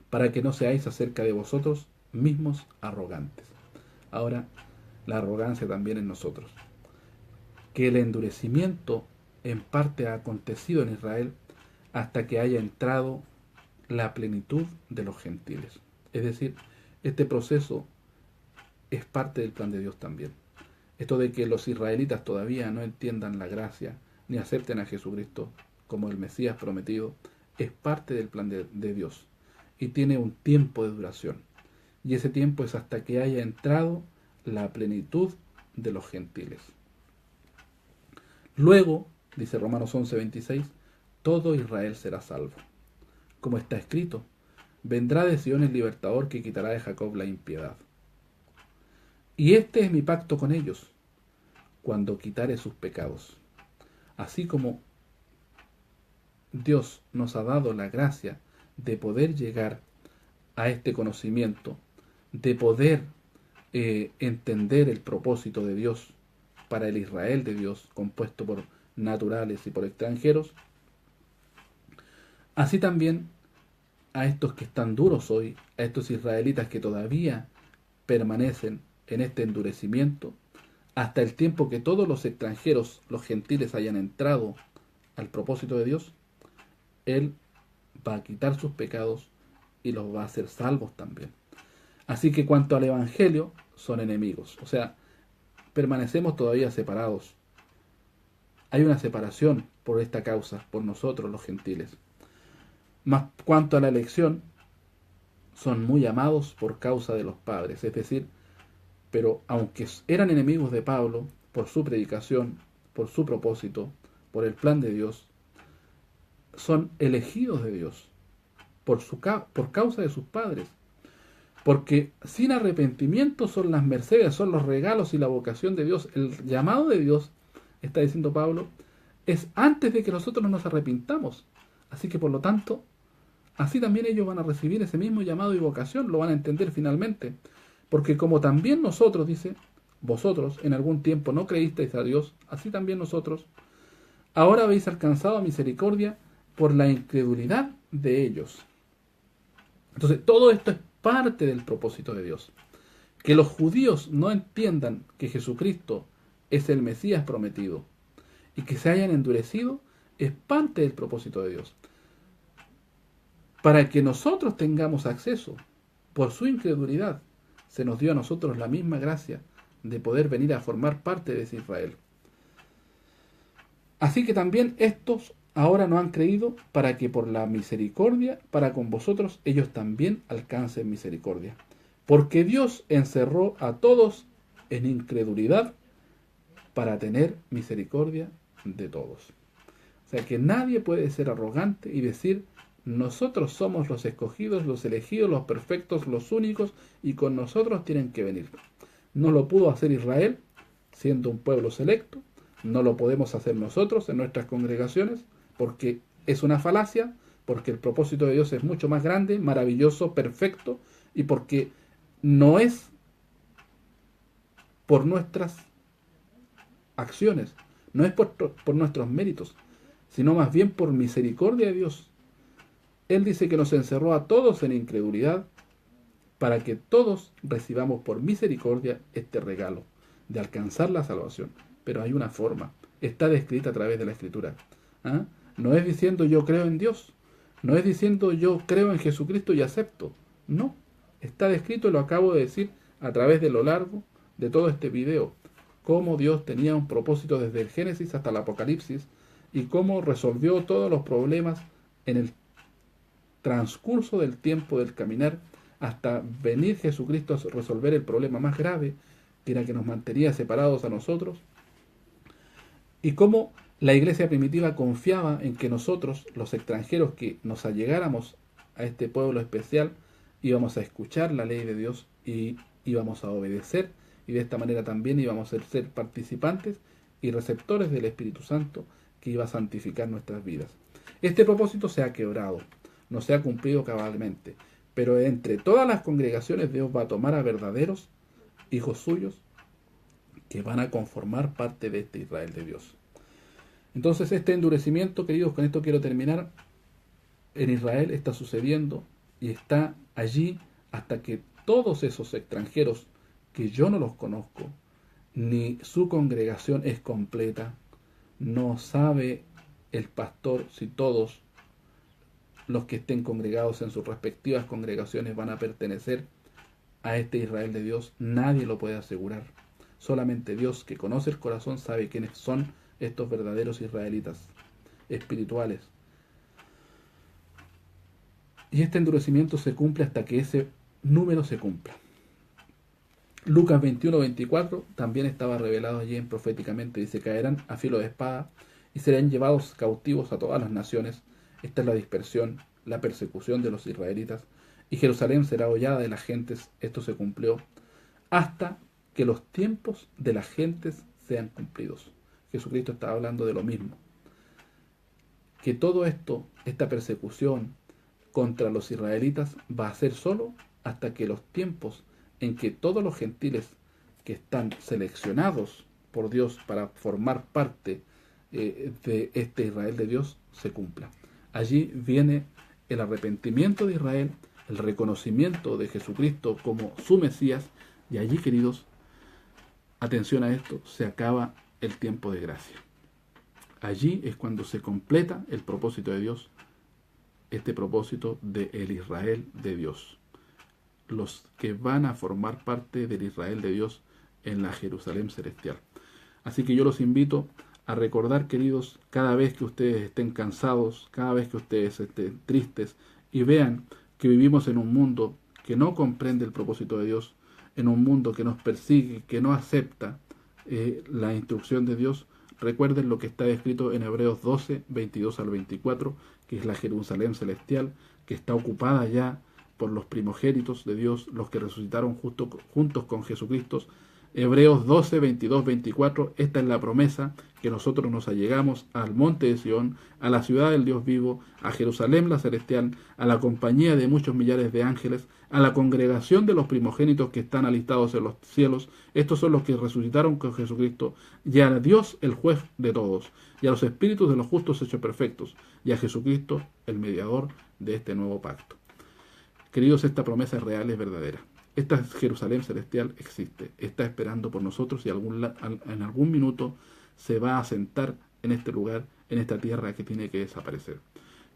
Para que no seáis acerca de vosotros mismos arrogantes. Ahora, la arrogancia también en nosotros. Que el endurecimiento en parte ha acontecido en Israel hasta que haya entrado la plenitud de los gentiles. Es decir, este proceso es parte del plan de Dios también. Esto de que los israelitas todavía no entiendan la gracia ni acepten a Jesucristo como el Mesías prometido, es parte del plan de Dios y tiene un tiempo de duración. Y ese tiempo es hasta que haya entrado la plenitud de los gentiles. Luego, dice Romanos 11:26, todo Israel será salvo. Como está escrito, vendrá de Sion el libertador que quitará de Jacob la impiedad. Y este es mi pacto con ellos, cuando quitare sus pecados. Así como Dios nos ha dado la gracia de poder llegar a este conocimiento, de poder entender el propósito de Dios para el Israel de Dios, compuesto por naturales y por extranjeros, así también a estos que están duros hoy, a estos israelitas que todavía permanecen en este endurecimiento, hasta el tiempo que todos los extranjeros, los gentiles, hayan entrado al propósito de Dios, Él va a quitar sus pecados y los va a hacer salvos también. Así que cuanto al Evangelio, son enemigos. O sea, permanecemos todavía separados. Hay una separación por esta causa, por nosotros los gentiles. Mas cuanto a la elección, son muy amados por causa de los padres. Es decir, pero aunque eran enemigos de Pablo, por su predicación, por su propósito, por el plan de Dios, son elegidos de Dios por causa de sus padres. Porque sin arrepentimiento son las mercedes, son los regalos y la vocación de Dios. El llamado de Dios, está diciendo Pablo, es antes de que nosotros nos arrepintamos. Así que por lo tanto, así también ellos van a recibir ese mismo llamado y vocación, lo van a entender finalmente. Porque como también nosotros, dice, vosotros en algún tiempo no creísteis a Dios, así también nosotros, ahora habéis alcanzado misericordia por la incredulidad de ellos. Entonces, todo esto es parte del propósito de Dios. Que los judíos no entiendan que Jesucristo es el Mesías prometido y que se hayan endurecido es parte del propósito de Dios. Para que nosotros tengamos acceso por su incredulidad, se nos dio a nosotros la misma gracia de poder venir a formar parte de ese Israel. Así que también estos ahora no han creído para que por la misericordia para con vosotros ellos también alcancen misericordia. Porque Dios encerró a todos en incredulidad para tener misericordia de todos. O sea que nadie puede ser arrogante y decir, nosotros somos los escogidos, los elegidos, los perfectos, los únicos, y con nosotros tienen que venir. No lo pudo hacer Israel, siendo un pueblo selecto. No lo podemos hacer nosotros en nuestras congregaciones, porque es una falacia, porque el propósito de Dios es mucho más grande, maravilloso, perfecto, y porque no es por nuestras acciones, no es por nuestros méritos, sino más bien por misericordia de Dios. Él dice que nos encerró a todos en incredulidad para que todos recibamos por misericordia este regalo de alcanzar la salvación. Pero hay una forma, está descrita a través de la Escritura. ¿Ah? No es diciendo yo creo en Dios, no es diciendo yo creo en Jesucristo y acepto. No, está descrito y lo acabo de decir a través de lo largo de todo este video. Cómo Dios tenía un propósito desde el Génesis hasta el Apocalipsis y cómo resolvió todos los problemas en el transcurso del tiempo del caminar hasta venir Jesucristo a resolver el problema más grave, que era que nos mantenía separados a nosotros, y cómo la iglesia primitiva confiaba en que nosotros, los extranjeros que nos allegáramos a este pueblo especial, íbamos a escuchar la ley de Dios y íbamos a obedecer, y de esta manera también íbamos a ser participantes y receptores del Espíritu Santo que iba a santificar nuestras vidas. Este propósito se ha quebrado, no se ha cumplido cabalmente, pero entre todas las congregaciones Dios va a tomar a verdaderos hijos suyos que van a conformar parte de este Israel de Dios. Entonces este endurecimiento, queridos, con esto quiero terminar, en Israel está sucediendo y está allí hasta que todos esos extranjeros que yo no los conozco, ni su congregación es completa, no sabe el pastor si todos los que estén congregados en sus respectivas congregaciones van a pertenecer a este Israel de Dios. Nadie lo puede asegurar. Solamente Dios, que conoce el corazón, sabe quiénes son estos verdaderos israelitas espirituales. Y este endurecimiento se cumple hasta que ese número se cumpla. Lucas 21-24 también estaba revelado allí proféticamente. Dice: caerán a filo de espada y serán llevados cautivos a todas las naciones. Esta es la dispersión, la persecución de los israelitas. Y Jerusalén será hollada de las gentes. Esto se cumplió hasta que los tiempos de las gentes sean cumplidos. Jesucristo estaba hablando de lo mismo. Que todo esto, esta persecución contra los israelitas, va a ser solo hasta que los tiempos en que todos los gentiles que están seleccionados por Dios para formar parte de este Israel de Dios se cumpla. Allí viene el arrepentimiento de Israel, el reconocimiento de Jesucristo como su Mesías, y allí, queridos, atención a esto, se acaba el tiempo de gracia. Allí es cuando se completa el propósito de Dios, este propósito del Israel de Dios. Los que van a formar parte del Israel de Dios en la Jerusalén celestial. Así que yo los invito a recordar, queridos, cada vez que ustedes estén cansados, cada vez que ustedes estén tristes y vean que vivimos en un mundo que no comprende el propósito de Dios, en un mundo que nos persigue, que no acepta la instrucción de Dios, recuerden lo que está escrito en Hebreos 12, 22 al 24, que es la Jerusalén celestial, que está ocupada ya por los primogénitos de Dios, los que resucitaron juntos con Jesucristo. Hebreos 12, 22, 24, esta es la promesa, que nosotros nos allegamos al monte de Sión, a la ciudad del Dios vivo, a Jerusalén la celestial, a la compañía de muchos millares de ángeles, a la congregación de los primogénitos que están alistados en los cielos. Estos son los que resucitaron con Jesucristo, y a Dios el juez de todos, y a los espíritus de los justos hechos perfectos, y a Jesucristo el mediador de este nuevo pacto. Queridos, esta promesa es real, es verdadera. Esta Jerusalén celestial existe, está esperando por nosotros y en algún minuto se va a sentar en este lugar, en esta tierra que tiene que desaparecer.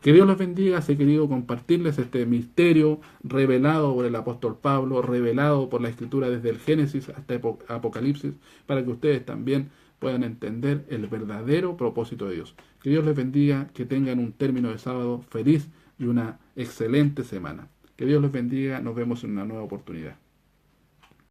Que Dios los bendiga. He querido compartirles este misterio revelado por el apóstol Pablo, revelado por la Escritura desde el Génesis hasta Apocalipsis, para que ustedes también puedan entender el verdadero propósito de Dios. Que Dios les bendiga, que tengan un término de sábado feliz y una excelente semana. Que Dios les bendiga, nos vemos en una nueva oportunidad.